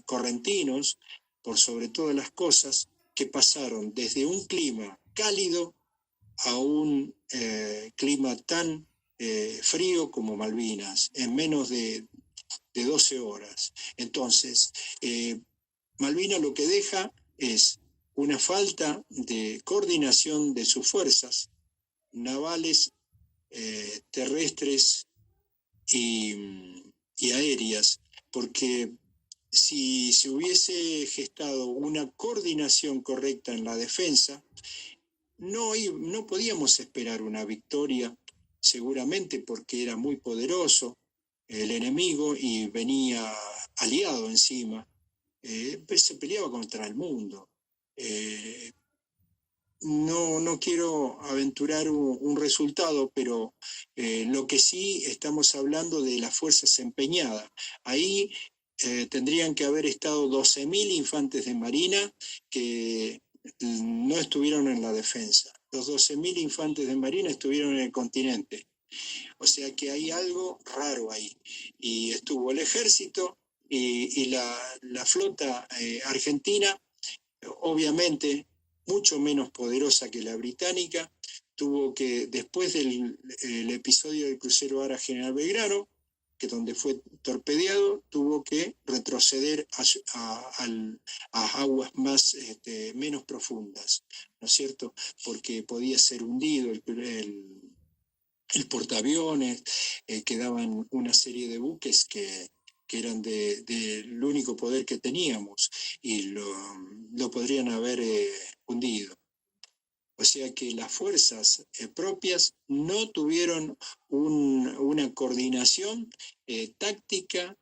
correntinos, por sobre todas las cosas, que pasaron desde un clima cálido a un clima tan frío como Malvinas, en menos de 12 horas. Entonces, Malvinas lo que deja es una falta de coordinación de sus fuerzas navales, terrestres y aéreas, porque si se hubiese gestado una coordinación correcta en la defensa, no podíamos esperar una victoria, seguramente porque era muy poderoso el enemigo y venía aliado encima. Se peleaba contra el mundo. No quiero aventurar un resultado, pero lo que sí estamos hablando de las fuerzas empeñadas. Ahí tendrían que haber estado 12.000 infantes de marina que no estuvieron en la defensa. Los 12.000 infantes de marina estuvieron en el continente. O sea que hay algo raro ahí. Y estuvo el ejército y la flota argentina, obviamente mucho menos poderosa que la británica, tuvo que, después del episodio del crucero Ara General Belgrano, que donde fue torpedeado, tuvo que retroceder a aguas menos profundas, ¿no es cierto? Porque podía ser hundido el portaaviones, quedaban una serie de buques que que eran del único poder que teníamos, y lo podrían haber hundido. O sea que las fuerzas propias no tuvieron una coordinación táctica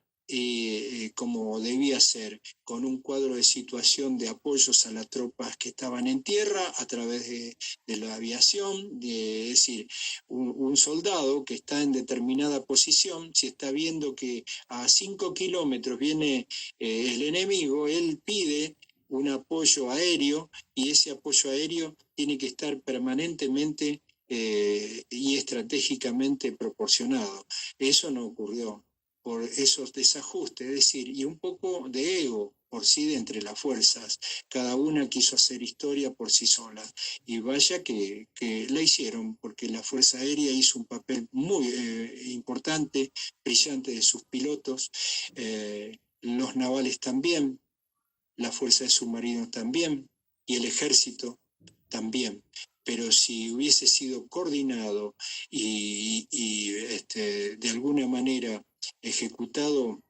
como debía ser, con un cuadro de situación de apoyos a las tropas que estaban en tierra a través de la aviación, es decir, un soldado que está en determinada posición, si está viendo que a 5 kilómetros viene el enemigo, él pide un apoyo aéreo, y ese apoyo aéreo tiene que estar permanentemente y estratégicamente proporcionado. Eso no ocurrió por esos desajustes, es decir, y un poco de ego por sí de entre las fuerzas. Cada una quiso hacer historia por sí sola, y vaya que la hicieron, porque la Fuerza Aérea hizo un papel muy importante, brillante de sus pilotos, los navales también, la Fuerza de Submarinos también, y el Ejército también. Pero si hubiese sido coordinado y de alguna manera ejecutado,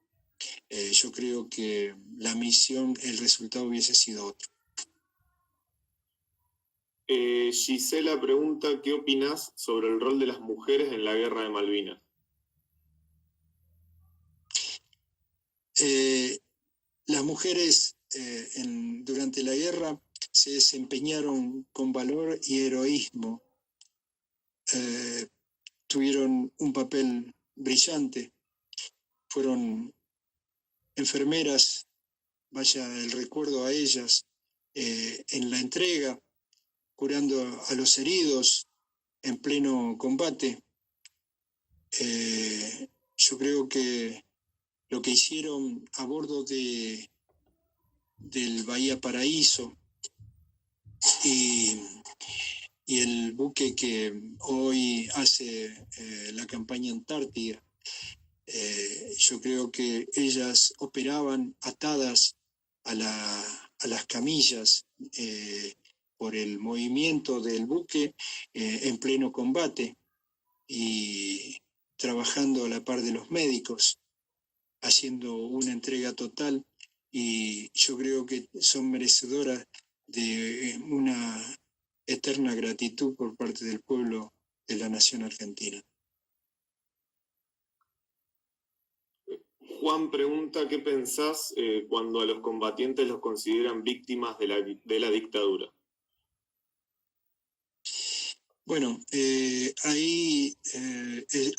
yo creo que la misión, el resultado hubiese sido otro. Gisela pregunta, ¿qué opinás sobre el rol de las mujeres en la Guerra de Malvinas? Las mujeres durante la guerra se desempeñaron con valor y heroísmo, tuvieron un papel brillante, fueron enfermeras, vaya el recuerdo a ellas, en la entrega, curando a los heridos en pleno combate. Yo creo que lo que hicieron a bordo del Bahía Paraíso y el buque que hoy hace la campaña Antártida, yo creo que ellas operaban atadas a las camillas por el movimiento del buque en pleno combate, y trabajando a la par de los médicos, haciendo una entrega total, y yo creo que son merecedoras de una eterna gratitud por parte del pueblo de la nación argentina. Juan pregunta, ¿qué pensás cuando a los combatientes los consideran víctimas de la dictadura? Bueno, ahí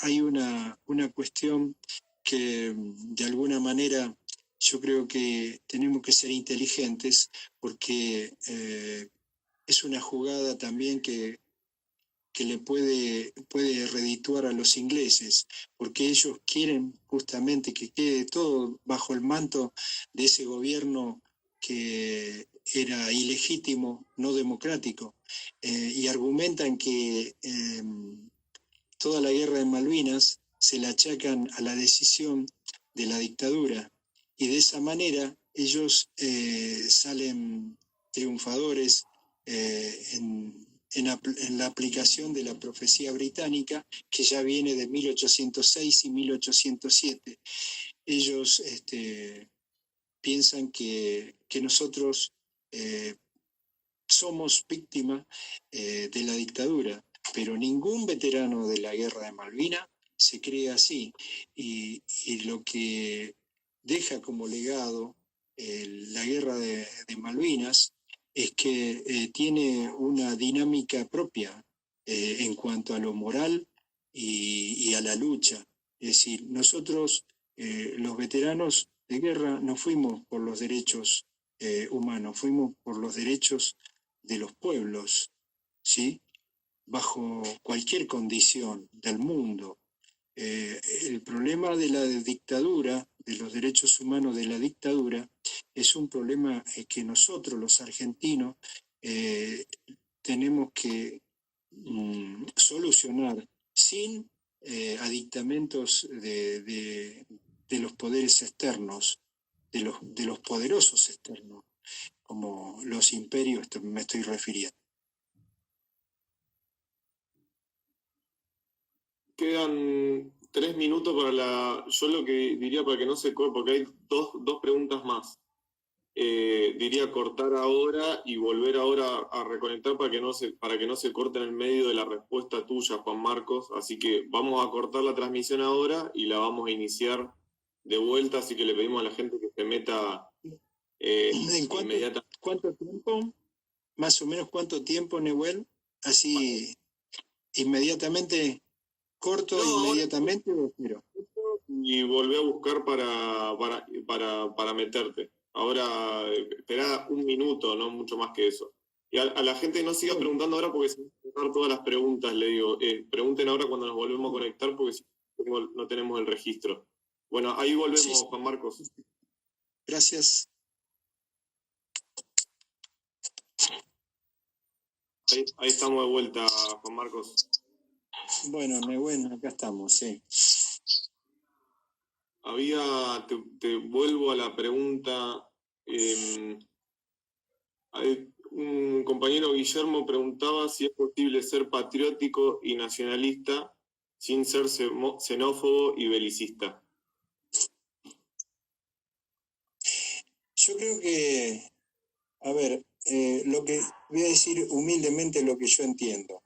hay una cuestión que de alguna manera yo creo que tenemos que ser inteligentes, porque es una jugada también que le puede redituar a los ingleses, porque ellos quieren justamente que quede todo bajo el manto de ese gobierno que era ilegítimo, no democrático, y argumentan que toda la guerra de Malvinas se la achacan a la decisión de la dictadura, y de esa manera ellos salen triunfadores en la aplicación de la profecía británica, que ya viene de 1806 y 1807. Ellos piensan que nosotros somos víctimas de la dictadura, pero ningún veterano de la guerra de Malvinas se cree así, y lo que deja como legado la guerra de Malvinas es que tiene una dinámica propia en cuanto a lo moral y a la lucha. Es decir, nosotros, los veteranos de guerra, no fuimos por los derechos humanos, fuimos por los derechos de los pueblos, ¿sí? Bajo cualquier condición del mundo. El problema de la dictadura, de los derechos humanos de la dictadura, es un problema que nosotros, los argentinos, tenemos que solucionar sin aditamentos de los poderes externos, de los poderosos externos, como los imperios me estoy refiriendo. Quedan 3 minutos para la... Yo lo que diría para que no se corte, porque hay dos preguntas más. Diría cortar ahora y volver ahora a reconectar para que no se corte en el medio de la respuesta tuya, Juan Marcos. Así que vamos a cortar la transmisión ahora y la vamos a iniciar de vuelta, así que le pedimos a la gente que se meta inmediatamente. ¿Cuánto tiempo? Más o menos ¿cuánto tiempo, Nehuen? Así inmediatamente, corto inmediatamente o espero. Y volvé a buscar para meterte. Ahora, esperá 1 minuto, no mucho más que eso. Y a la gente no siga preguntando ahora porque se van a preguntar todas las preguntas, le digo. Pregunten ahora cuando nos volvemos a conectar porque si no tenemos el registro. Bueno, ahí volvemos, sí. Juan Marcos. Gracias. Ahí estamos de vuelta, Juan Marcos. Bueno, Nehuen, acá estamos, sí. Te vuelvo a la pregunta. Un compañero Guillermo preguntaba si es posible ser patriótico y nacionalista sin ser xenófobo y belicista. Yo creo que, a ver, lo que voy a decir humildemente lo que yo entiendo.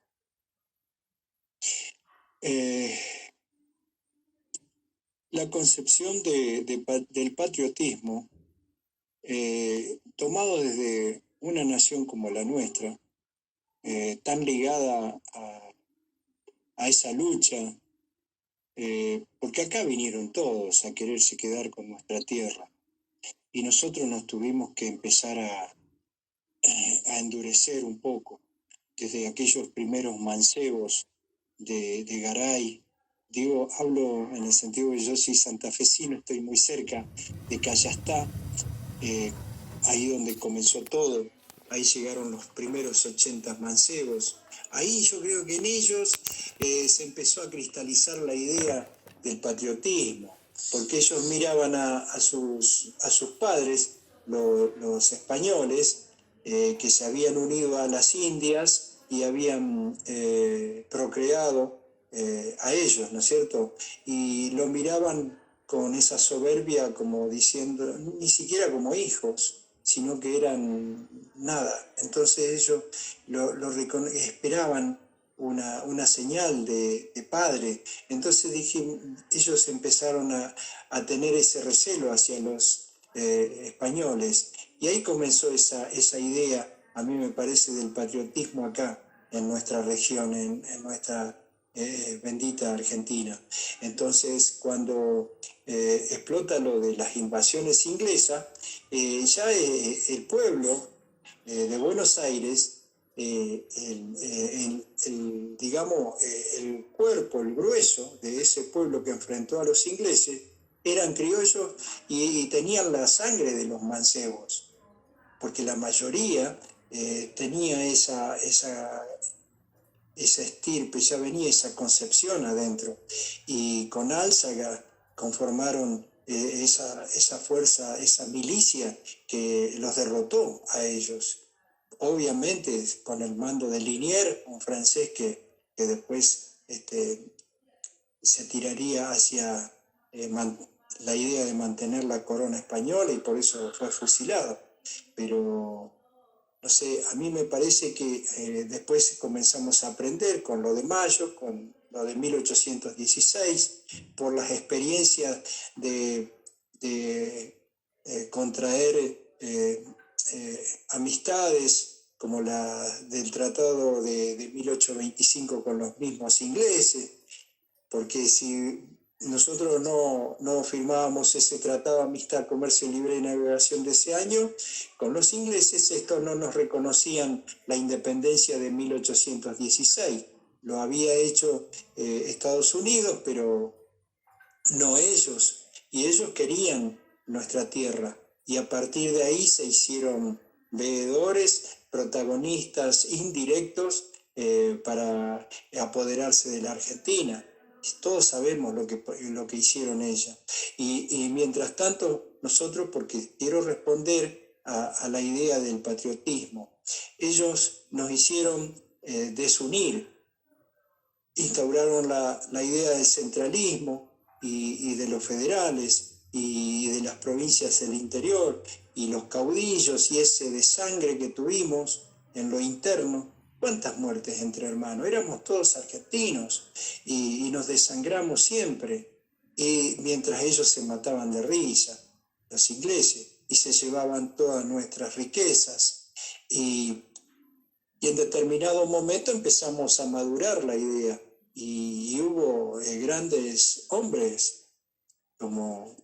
La concepción del patriotismo, tomado desde una nación como la nuestra, tan ligada a esa lucha, porque acá vinieron todos a quererse quedar con nuestra tierra, y nosotros nos tuvimos que empezar a endurecer un poco, desde aquellos primeros mancebos de Garay. Digo, hablo en el sentido que yo soy santafesino, estoy muy cerca de Callastá, ahí donde comenzó todo, ahí llegaron los primeros 80 mancebos. Ahí yo creo que en ellos se empezó a cristalizar la idea del patriotismo, porque ellos miraban a sus padres, los españoles, que se habían unido a las Indias y habían procreado a ellos, ¿no es cierto? Y lo miraban con esa soberbia como diciendo, ni siquiera como hijos, sino que eran nada. Entonces ellos esperaban una señal de padre. Entonces ellos empezaron a tener ese recelo hacia los españoles. Y ahí comenzó esa idea, a mí me parece, del patriotismo acá, en nuestra región, en nuestra bendita Argentina. Entonces, cuando explota lo de las invasiones inglesas, ya el pueblo de Buenos Aires, digamos, el cuerpo, el grueso de ese pueblo que enfrentó a los ingleses, eran criollos y tenían la sangre de los mancebos, porque la mayoría tenía esa estirpe, ya venía esa concepción adentro, y con Álzaga conformaron esa fuerza, esa milicia que los derrotó a ellos. Obviamente con el mando de Liniers, un francés que después se tiraría hacia la idea de mantener la corona española y por eso fue fusilado. Pero no sé, a mí me parece que después comenzamos a aprender con lo de Mayo, con lo de 1816, por las experiencias de contraer amistades como la del Tratado de 1825 con los mismos ingleses, porque si nosotros no firmábamos ese tratado de amistad, comercio libre y navegación de ese año, con los ingleses estos no nos reconocían la independencia de 1816. Lo había hecho Estados Unidos, pero no ellos. Y ellos querían nuestra tierra. Y a partir de ahí se hicieron veedores, protagonistas indirectos para apoderarse de la Argentina. Todos sabemos lo que hicieron ellos. Y mientras tanto, nosotros, porque quiero responder a la idea del patriotismo, ellos nos hicieron desunir instauraron la idea del centralismo y de los federales y de las provincias del interior y los caudillos y ese de sangre que tuvimos en lo interno. ¿Cuántas muertes entre hermanos? Éramos todos argentinos y nos desangramos siempre, y mientras ellos se mataban de risa, los ingleses, y se llevaban todas nuestras riquezas. Y en determinado momento empezamos a madurar la idea y hubo grandes hombres, como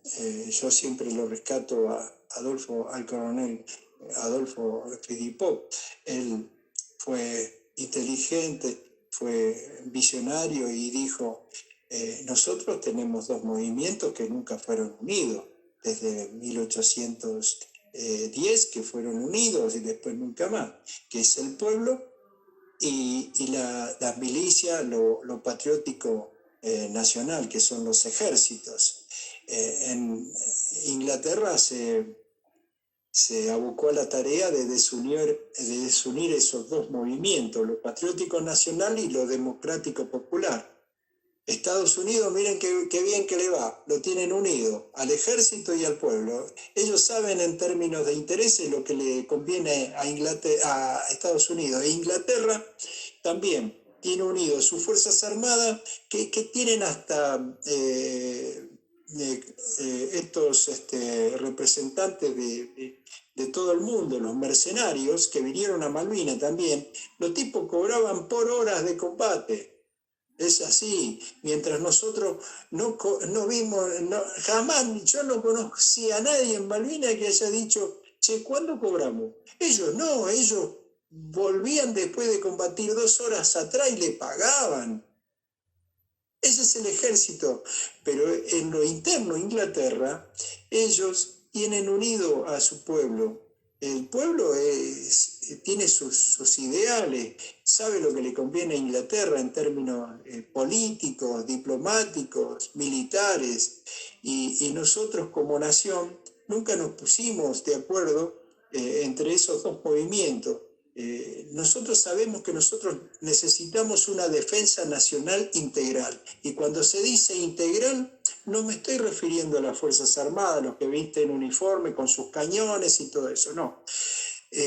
yo siempre lo rescato al coronel Adolfo Pidipop. Él fue inteligente, fue visionario y dijo, nosotros tenemos dos movimientos que nunca fueron unidos, desde 1810 que fueron unidos y después nunca más, que es el pueblo y las milicias, lo patriótico nacional, que son los ejércitos. En Inglaterra se abocó a la tarea de desunir esos dos movimientos, lo patriótico nacional y lo democrático popular. Estados Unidos, miren qué bien que le va, lo tienen unido al ejército y al pueblo. Ellos saben en términos de intereses lo que le conviene a Estados Unidos. E Inglaterra también tiene unido sus fuerzas armadas que tienen hasta estos representantes de todo el mundo, los mercenarios que vinieron a Malvinas también. Los tipos cobraban por horas de combate. Es así, mientras nosotros no vimos, jamás, yo no conocí a nadie en Malvinas que haya dicho, che, ¿cuándo cobramos? Ellos no, ellos volvían después de combatir 2 horas atrás y le pagaban. Ese es el ejército, pero en lo interno, Inglaterra, ellos tienen unido a su pueblo. El pueblo tiene sus ideales, sabe lo que le conviene a Inglaterra en términos políticos, diplomáticos, militares, y nosotros como nación nunca nos pusimos de acuerdo entre esos dos movimientos. Nosotros sabemos que nosotros necesitamos una defensa nacional integral, y cuando se dice integral, no me estoy refiriendo a las Fuerzas Armadas, los que visten uniforme con sus cañones y todo eso, no.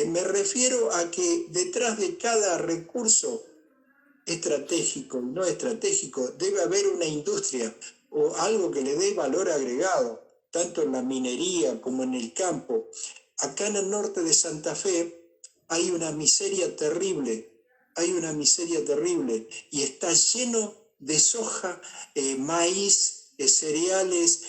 Me refiero a que detrás de cada recurso estratégico y no estratégico debe haber una industria o algo que le dé valor agregado, tanto en la minería como en el campo. Acá en el norte de Santa Fe hay una miseria terrible, y está lleno de soja, maíz, cereales.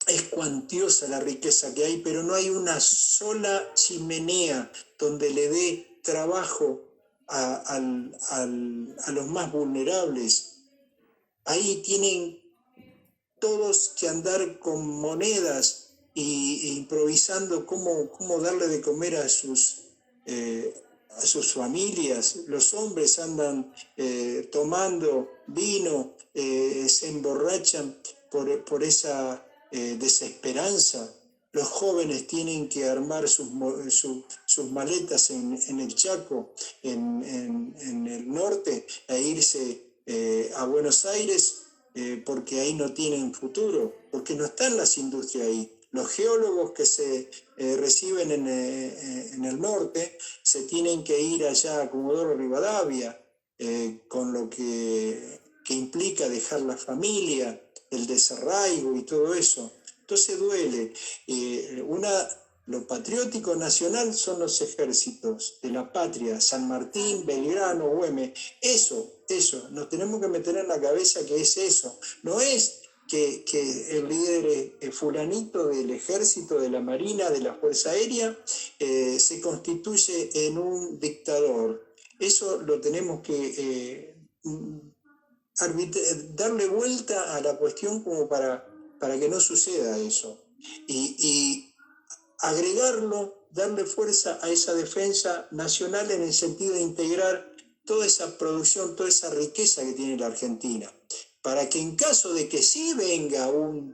Es cuantiosa la riqueza que hay, pero no hay una sola chimenea donde le dé trabajo a los más vulnerables. Ahí tienen todos que andar con monedas e improvisando cómo darle de comer a sus familias. Los hombres andan tomando vino, se emborrachan por esa desesperanza. Los jóvenes tienen que armar sus maletas en el Chaco, en el norte, e irse a Buenos Aires porque ahí no tienen futuro, porque no están las industrias ahí. Los geólogos que se reciben en el norte se tienen que ir allá a Comodoro Rivadavia, con lo que implica dejar la familia, el desarraigo y todo eso. Entonces duele. Lo patriótico nacional son los ejércitos de la patria, San Martín, Belgrano, Güemes. Eso, nos tenemos que meter en la cabeza que es eso. No es que el líder fulanito del ejército, de la marina, de la fuerza aérea, se constituye en un dictador. Eso lo tenemos que darle vuelta a la cuestión como para que no suceda eso. Y agregarlo, darle fuerza a esa defensa nacional en el sentido de integrar toda esa producción, toda esa riqueza que tiene la Argentina, para que en caso de que sí venga un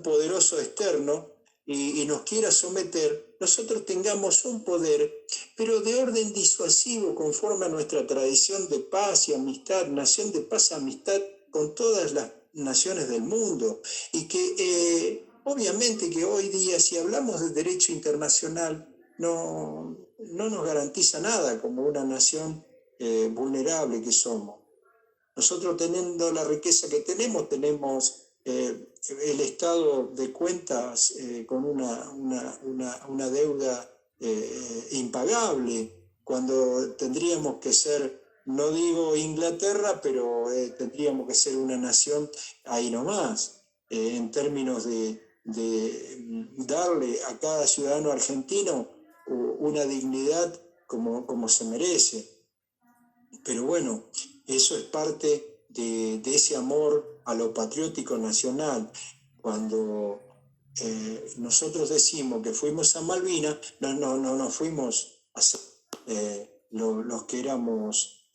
poderoso externo y nos quiera someter, nosotros tengamos un poder, pero de orden disuasivo conforme a nuestra tradición de paz y amistad, nación de paz y amistad con todas las naciones del mundo, y que obviamente que hoy día, si hablamos de derecho internacional, no nos garantiza nada como una nación vulnerable que somos. Nosotros, teniendo la riqueza que tenemos el estado de cuentas con una deuda impagable, cuando tendríamos que ser, no digo Inglaterra, pero tendríamos que ser una nación ahí nomás, en términos de darle a cada ciudadano argentino una dignidad como se merece. Pero bueno, eso es parte de ese amor a lo patriótico nacional. Cuando nosotros decimos que fuimos a Malvinas, no fuimos a ser los que éramos,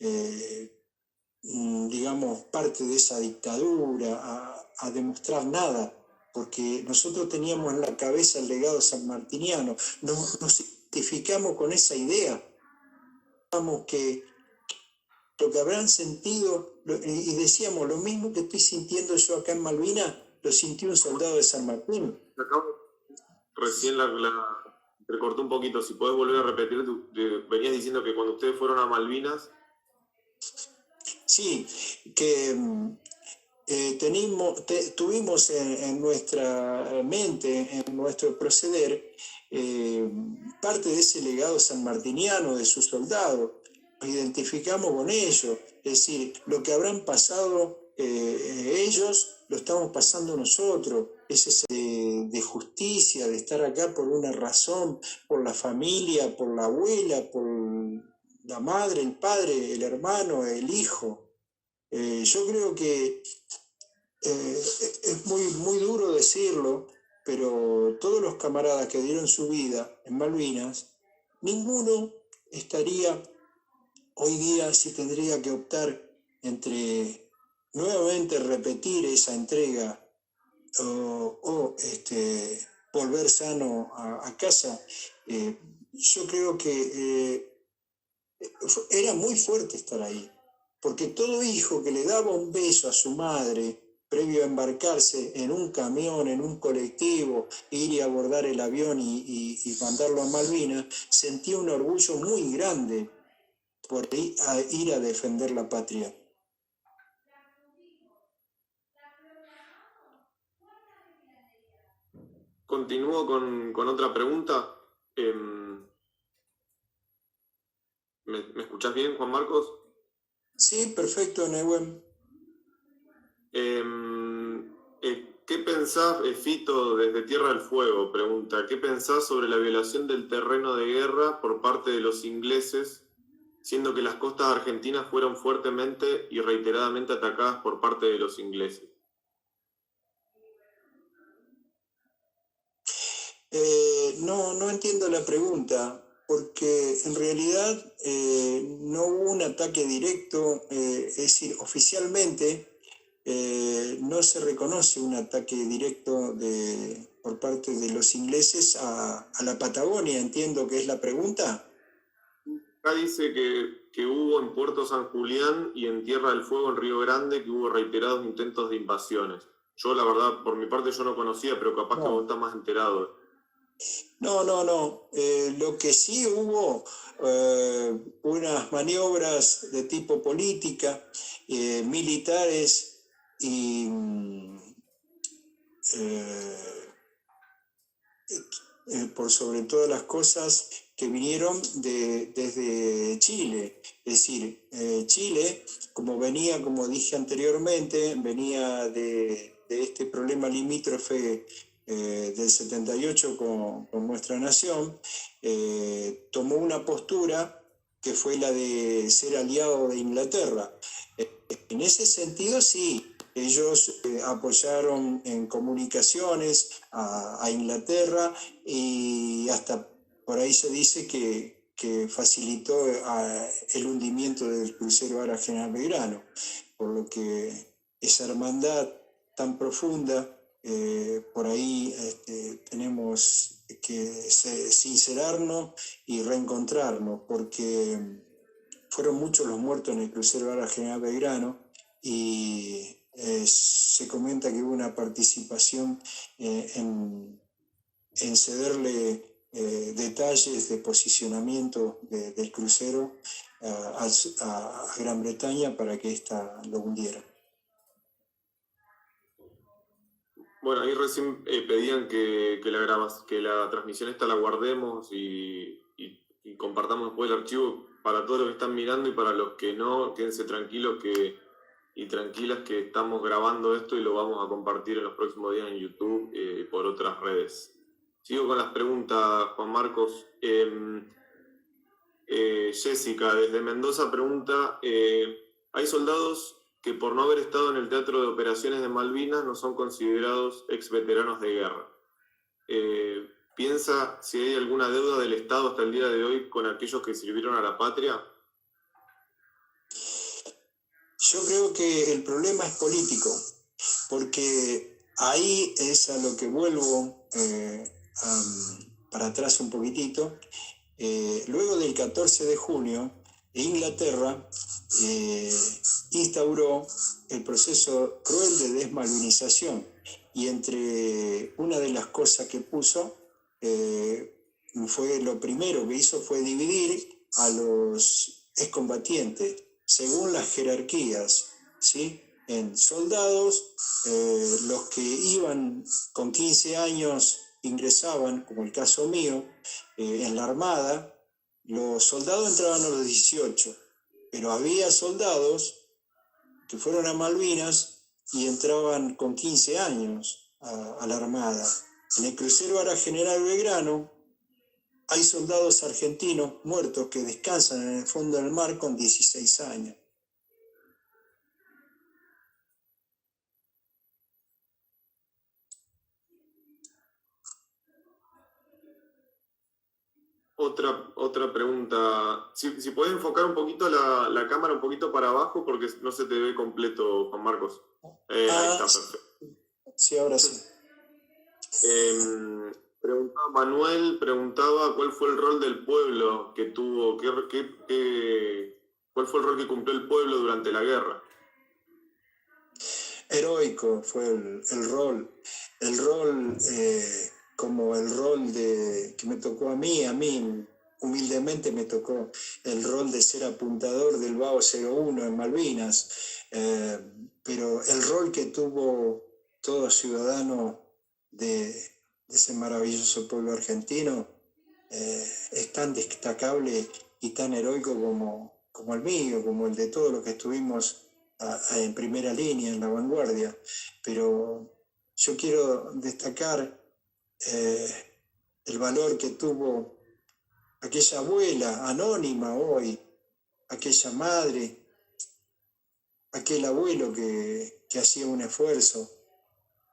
digamos, parte de esa dictadura, a demostrar nada, porque nosotros teníamos en la cabeza el legado sanmartiniano, nos identificamos con esa idea, que lo que habrán sentido, y decíamos, lo mismo que estoy sintiendo yo acá en Malvinas, lo sintió un soldado de San Martín. Recién recorté un poquito, si podés volver a repetir, venías diciendo que cuando ustedes fueron a Malvinas... Sí, que tuvimos en nuestra mente, en nuestro proceder, parte de ese legado sanmartiniano de sus soldados. Nos identificamos con ellos, es decir, lo que habrán pasado ellos, lo estamos pasando nosotros. Ese de justicia, de estar acá por una razón, por la familia, por la abuela, por la madre, el padre, el hermano, el hijo. Yo creo que es muy duro decirlo, pero todos los camaradas que dieron su vida en Malvinas, ninguno estaría hoy día, si tendría que optar entre nuevamente repetir esa entrega o volver sano a casa. Yo creo que era muy fuerte estar ahí, porque todo hijo que le daba un beso a su madre previo a embarcarse en un camión, en un colectivo, ir y abordar el avión y mandarlo a Malvinas, sentía un orgullo muy grande por ir a defender la patria. Continúo con otra pregunta. ¿Me escuchás bien, Juan Marcos? Sí, perfecto, Nehuen. ¿Qué pensás, Fito, desde Tierra del Fuego? Pregunta, ¿qué pensás sobre la violación del terreno de guerra por parte de los ingleses, siendo que las costas argentinas fueron fuertemente y reiteradamente atacadas por parte de los ingleses? No entiendo la pregunta, porque en realidad no hubo un ataque directo, es decir, oficialmente no se reconoce un ataque directo por parte de los ingleses a la Patagonia, entiendo que es la pregunta. Acá dice que hubo en Puerto San Julián y en Tierra del Fuego, en Río Grande, que hubo reiterados intentos de invasiones. Yo, la verdad, por mi parte, yo no conocía, pero capaz que vos estás más enterado. No. Lo que sí hubo, unas maniobras de tipo política, militares y por sobre todas las cosas que vinieron desde Chile. Es decir, Chile, como dije anteriormente, venía de este problema limítrofe del 78 con nuestra nación, tomó una postura que fue la de ser aliado de Inglaterra. En ese sentido, sí, ellos apoyaron en comunicaciones a Inglaterra y hasta por ahí se dice que facilitó el hundimiento del crucero Ara General Belgrano, por lo que esa hermandad tan profunda, por ahí tenemos sincerarnos y reencontrarnos, porque fueron muchos los muertos en el crucero Ara General Belgrano y se comenta que hubo una participación en cederle detalles de posicionamiento del crucero a Gran Bretaña para que ésta lo hundiera. Bueno, ahí recién pedían que la transmisión esta la guardemos y compartamos después el archivo para todos los que están mirando y para los que no, quédense tranquilos y tranquilas que estamos grabando esto y lo vamos a compartir en los próximos días en YouTube y por otras redes. Sigo con las preguntas, Juan Marcos. Jessica, desde Mendoza, pregunta, ¿hay soldados que por no haber estado en el Teatro de Operaciones de Malvinas no son considerados exveteranos de guerra? ¿Piensa si hay alguna deuda del Estado hasta el día de hoy con aquellos que sirvieron a la patria? Yo creo que el problema es político, porque ahí es a lo que vuelvo para atrás un poquitito. Luego del 14 de junio, Inglaterra instauró el proceso cruel de desmalvinización y entre una de las cosas que puso, fue lo primero que hizo fue dividir a los excombatientes según las jerarquías, ¿sí? En soldados, los que iban con 15 años ingresaban, como el caso mío, en la Armada. Los soldados entraban a los 18, pero había soldados que fueron a Malvinas y entraban con 15 años a la Armada. En el crucero Ara General Belgrano hay soldados argentinos muertos que descansan en el fondo del mar con 16 años. Otra pregunta. Si puedes enfocar un poquito la cámara un poquito para abajo porque no se te ve completo, Juan Marcos. Ahí está, perfecto. Sí, ahora sí. Manuel preguntaba cuál fue el rol del pueblo que tuvo, cuál fue el rol que cumplió el pueblo durante la guerra. Heroico fue el rol. El rol como el rol que me tocó a mí humildemente me tocó el rol de ser apuntador del BAO 01 en Malvinas, pero el rol que tuvo todo ciudadano de ese maravilloso pueblo argentino es tan destacable y tan heroico como el mío, como el de todos los que estuvimos en primera línea, en la vanguardia. Pero yo quiero destacar el valor que tuvo aquella abuela anónima hoy, aquella madre, aquel abuelo que hacía un esfuerzo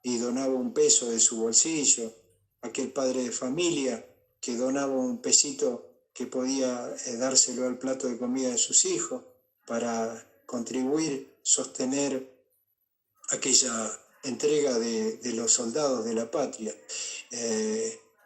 y donaba un peso de su bolsillo, aquel padre de familia que donaba un pesito que podía dárselo al plato de comida de sus hijos para contribuir, sostener aquella entrega de los soldados de la patria.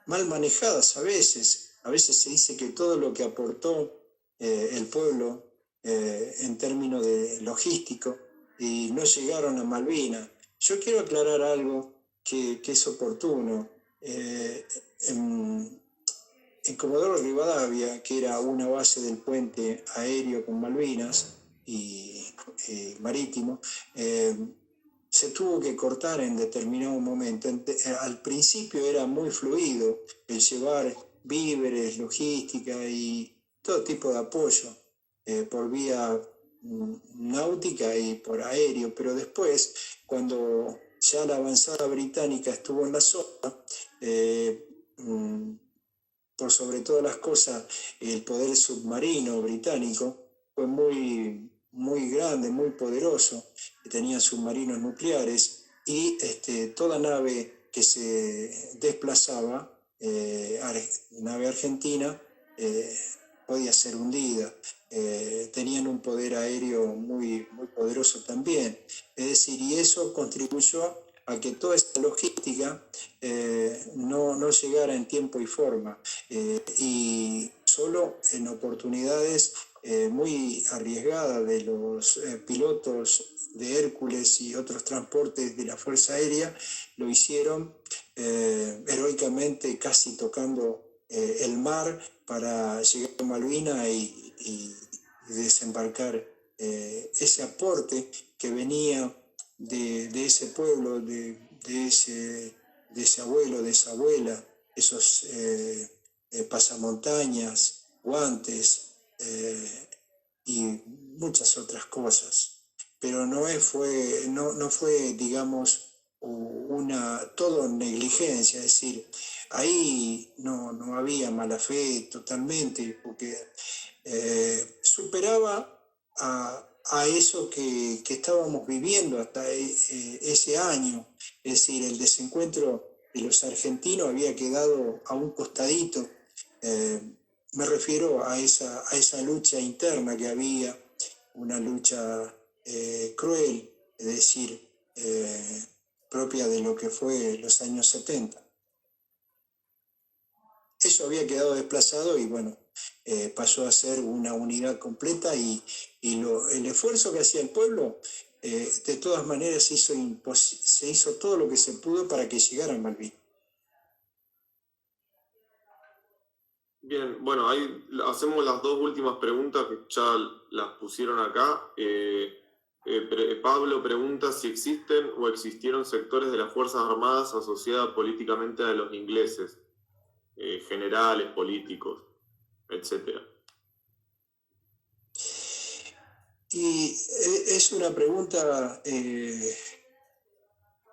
Mal manejadas a veces se dice que todo lo que aportó el pueblo en términos de logístico y no llegaron a Malvinas. Yo quiero aclarar algo que es oportuno. En Comodoro Rivadavia, que era una base del puente aéreo con Malvinas y marítimo, se tuvo que cortar en determinado momento. Al principio era muy fluido el llevar víveres, logística y todo tipo de apoyo por vía náutica y por aéreo, pero después, cuando ya la avanzada británica estuvo en la zona, por sobre todas las cosas, el poder submarino británico fue muy, muy grande, muy poderoso, tenía submarinos nucleares y toda nave que se desplazaba, nave argentina, podía ser hundida. Tenían un poder aéreo muy, muy poderoso también. Es decir, y eso contribuyó a que toda esta logística no llegara en tiempo y forma, y solo en oportunidades muy arriesgadas de los pilotos de Hércules y otros transportes de la Fuerza Aérea, lo hicieron heroicamente, casi tocando el mar para llegar a Malvinas y desembarcar ese aporte que venía de ese pueblo, de ese abuelo, de esa abuela, esos pasamontañas, guantes y muchas otras cosas. Pero no fue, digamos, todo negligencia, es decir, ahí no había mala fe totalmente, porque superaba a eso que estábamos viviendo hasta ese año. Es decir, el desencuentro de los argentinos había quedado a un costadito. Me refiero a esa lucha interna que había, una lucha cruel, es decir, propia de lo que fue los años 70. Eso había quedado desplazado y bueno, pasó a ser una unidad completa y el esfuerzo que hacía el pueblo, de todas maneras se hizo todo lo que se pudo para que llegara a Malvinas. Bien, bueno, ahí hacemos las dos últimas preguntas que ya las pusieron acá. Pablo pregunta si existen o existieron sectores de las Fuerzas Armadas asociadas políticamente a los ingleses, generales, políticos, etcétera. Y es una pregunta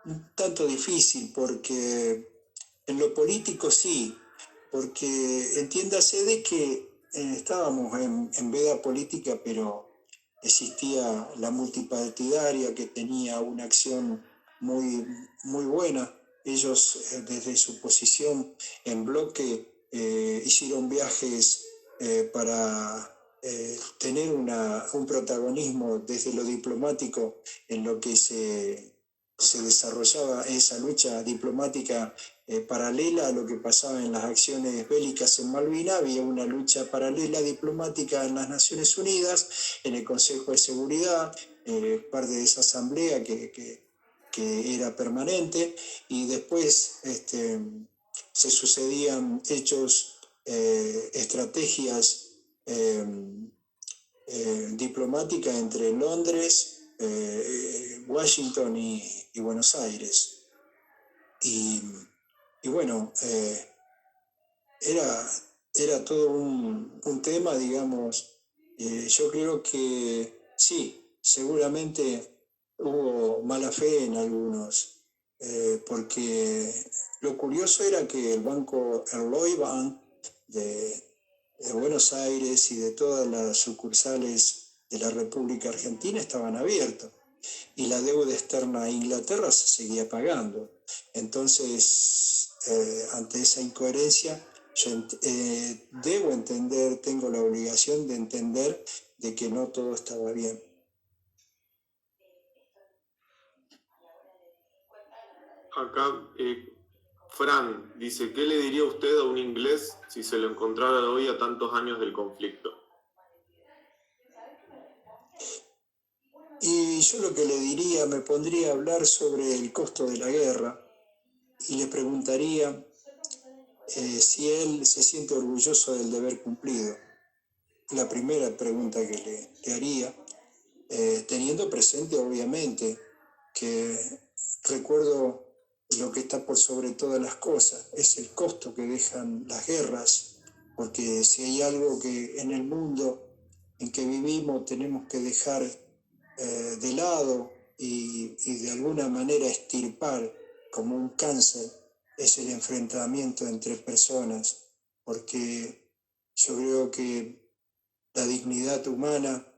un tanto difícil, porque en lo político sí, porque entiéndase de que estábamos en veda política, pero existía la multipartidaria que tenía una acción muy, muy buena. Ellos, desde su posición en bloque, hicieron viajes para tener un protagonismo desde lo diplomático en lo que se desarrollaba esa lucha diplomática paralela a lo que pasaba en las acciones bélicas en Malvinas. Había una lucha paralela diplomática en las Naciones Unidas, en el Consejo de Seguridad, parte de esa asamblea que era permanente, y después se sucedían hechos, estrategias diplomáticas entre Londres, Washington y Buenos Aires. Y bueno, era todo un tema, digamos. Yo creo que sí, seguramente hubo mala fe en algunos, porque lo curioso era que el banco, el Lloyd Bank de Buenos Aires y de todas las sucursales de la República Argentina estaban abiertos, y la deuda externa a Inglaterra se seguía pagando. Entonces, ante esa incoherencia, yo debo entender, tengo la obligación de entender de que no todo estaba bien. Acá, Fran dice, ¿qué le diría usted a un inglés si se lo encontrara hoy a tantos años del conflicto? Y yo lo que le diría, me pondría a hablar sobre el costo de la guerra y le preguntaría si él se siente orgulloso del deber cumplido. La primera pregunta que le haría, teniendo presente obviamente que recuerdo lo que está por sobre todas las cosas, es el costo que dejan las guerras, porque si hay algo que en el mundo en que vivimos tenemos que dejar de lado y de alguna manera extirpar como un cáncer, es el enfrentamiento entre personas, porque yo creo que la dignidad humana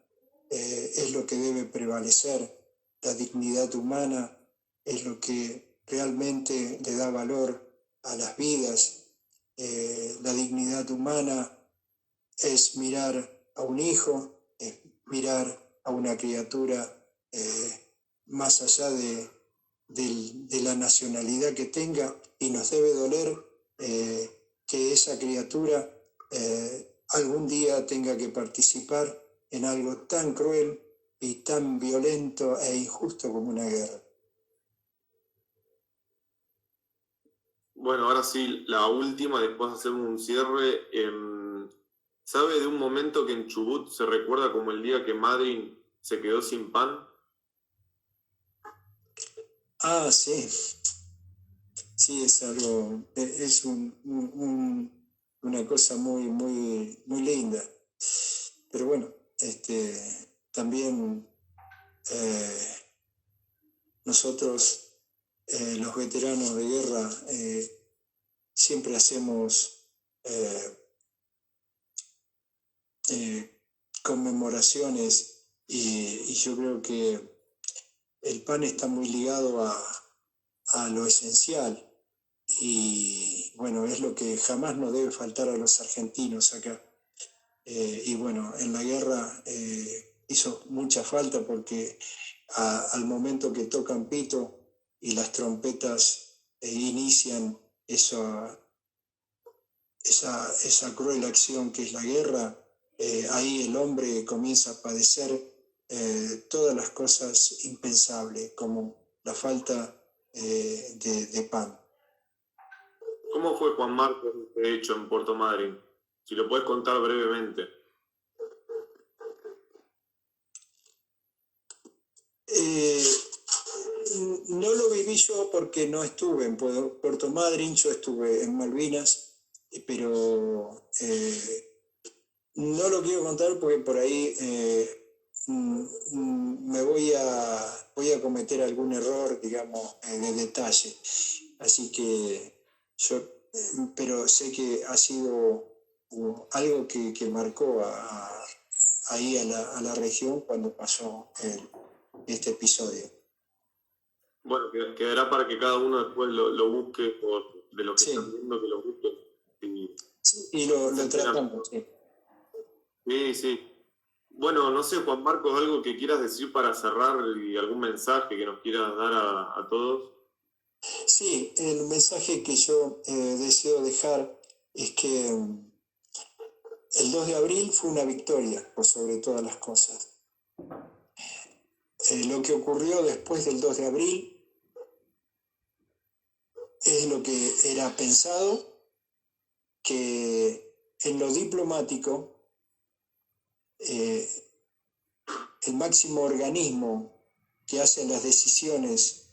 es lo que debe prevalecer. La dignidad humana es lo que realmente le da valor a las vidas. La dignidad humana es mirar a un hijo, es mirar a una criatura más allá de la nacionalidad que tenga, y nos debe doler que esa criatura algún día tenga que participar en algo tan cruel y tan violento e injusto como una guerra. Bueno, ahora sí, la última, después hacemos un cierre. ¿Sabe de un momento que en Chubut se recuerda como el día que Madryn se quedó sin pan? Ah, sí. Sí, es algo, es una cosa muy, muy, muy linda. Pero bueno, también nosotros, los veteranos de guerra, siempre hacemos conmemoraciones y yo creo que el pan está muy ligado a lo esencial. Y bueno, es lo que jamás nos debe faltar a los argentinos acá. Y bueno, en la guerra hizo mucha falta porque al momento que tocan pito y las trompetas inician esa cruel acción que es la guerra, ahí el hombre comienza a padecer todas las cosas impensables, como la falta de pan. ¿Cómo fue Juan Marcos este hecho en Puerto Madryn? Si lo puedes contar brevemente. No lo viví yo porque no estuve en Puerto Madryn, yo estuve en Malvinas, pero no lo quiero contar porque por ahí me voy a cometer algún error, digamos, de detalle. Así que yo, pero sé que ha sido algo que marcó ahí a la región cuando pasó este episodio. Bueno, quedará para que cada uno después lo busque, o de los que Sí. están viendo que lo busque. Y lo tratamos, sí. Sí. Bueno, no sé, Juan Marcos, algo que quieras decir para cerrar y algún mensaje que nos quieras dar a todos. Sí, el mensaje que yo deseo dejar es que el 2 de abril fue una victoria por sobre todas las cosas. Lo que ocurrió después del 2 de abril es lo que era pensado, que en lo diplomático el máximo organismo que hace las decisiones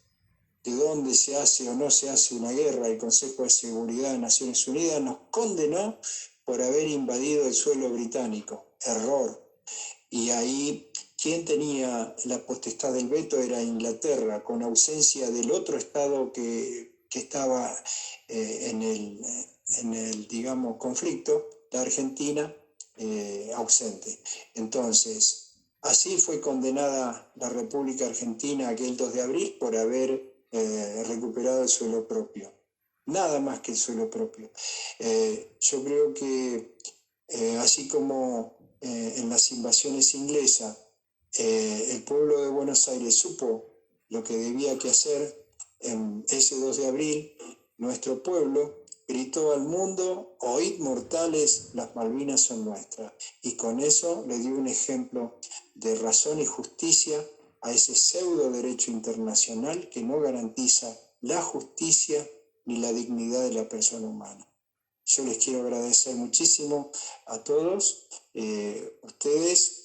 de dónde se hace o no se hace una guerra, el Consejo de Seguridad de Naciones Unidas, nos condenó por haber invadido el suelo británico. Error. Y ahí quien tenía la potestad del veto era Inglaterra, con ausencia del otro Estado que estaba en el, digamos, conflicto, la Argentina, ausente. Entonces, así fue condenada la República Argentina aquel 2 de abril por haber recuperado el suelo propio. Nada más que el suelo propio. Yo creo que así como en las invasiones inglesas el pueblo de Buenos Aires supo lo que debía que hacer, en ese 2 de abril nuestro pueblo gritó al mundo: oíd mortales, las Malvinas son nuestras. Y con eso le dio un ejemplo de razón y justicia a ese pseudo derecho internacional que no garantiza la justicia ni la dignidad de la persona humana. Yo les quiero agradecer muchísimo a todos ustedes,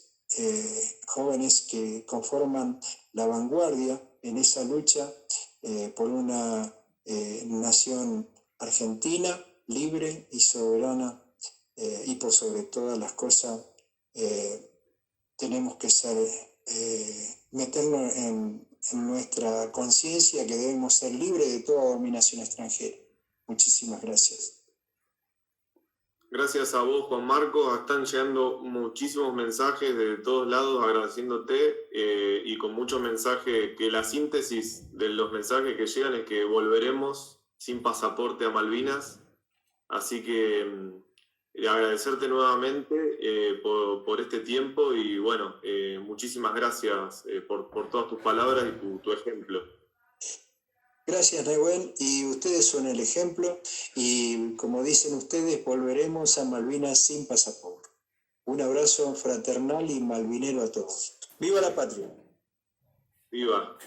jóvenes que conforman la vanguardia en esa lucha por una nación argentina, libre y soberana, y por sobre todas las cosas tenemos que meternos en nuestra conciencia que debemos ser libres de toda dominación extranjera. Muchísimas gracias. Gracias a vos, Juan Marcos. Están llegando muchísimos mensajes de todos lados agradeciéndote y con muchos mensajes, que la síntesis de los mensajes que llegan es que volveremos sin pasaporte a Malvinas. Así que agradecerte nuevamente por este tiempo y bueno, muchísimas gracias por todas tus palabras y tu ejemplo. Gracias, Nehuen, y ustedes son el ejemplo, y como dicen ustedes, volveremos a Malvinas sin pasaporte. Un abrazo fraternal y malvinero a todos. ¡Viva la patria! Viva.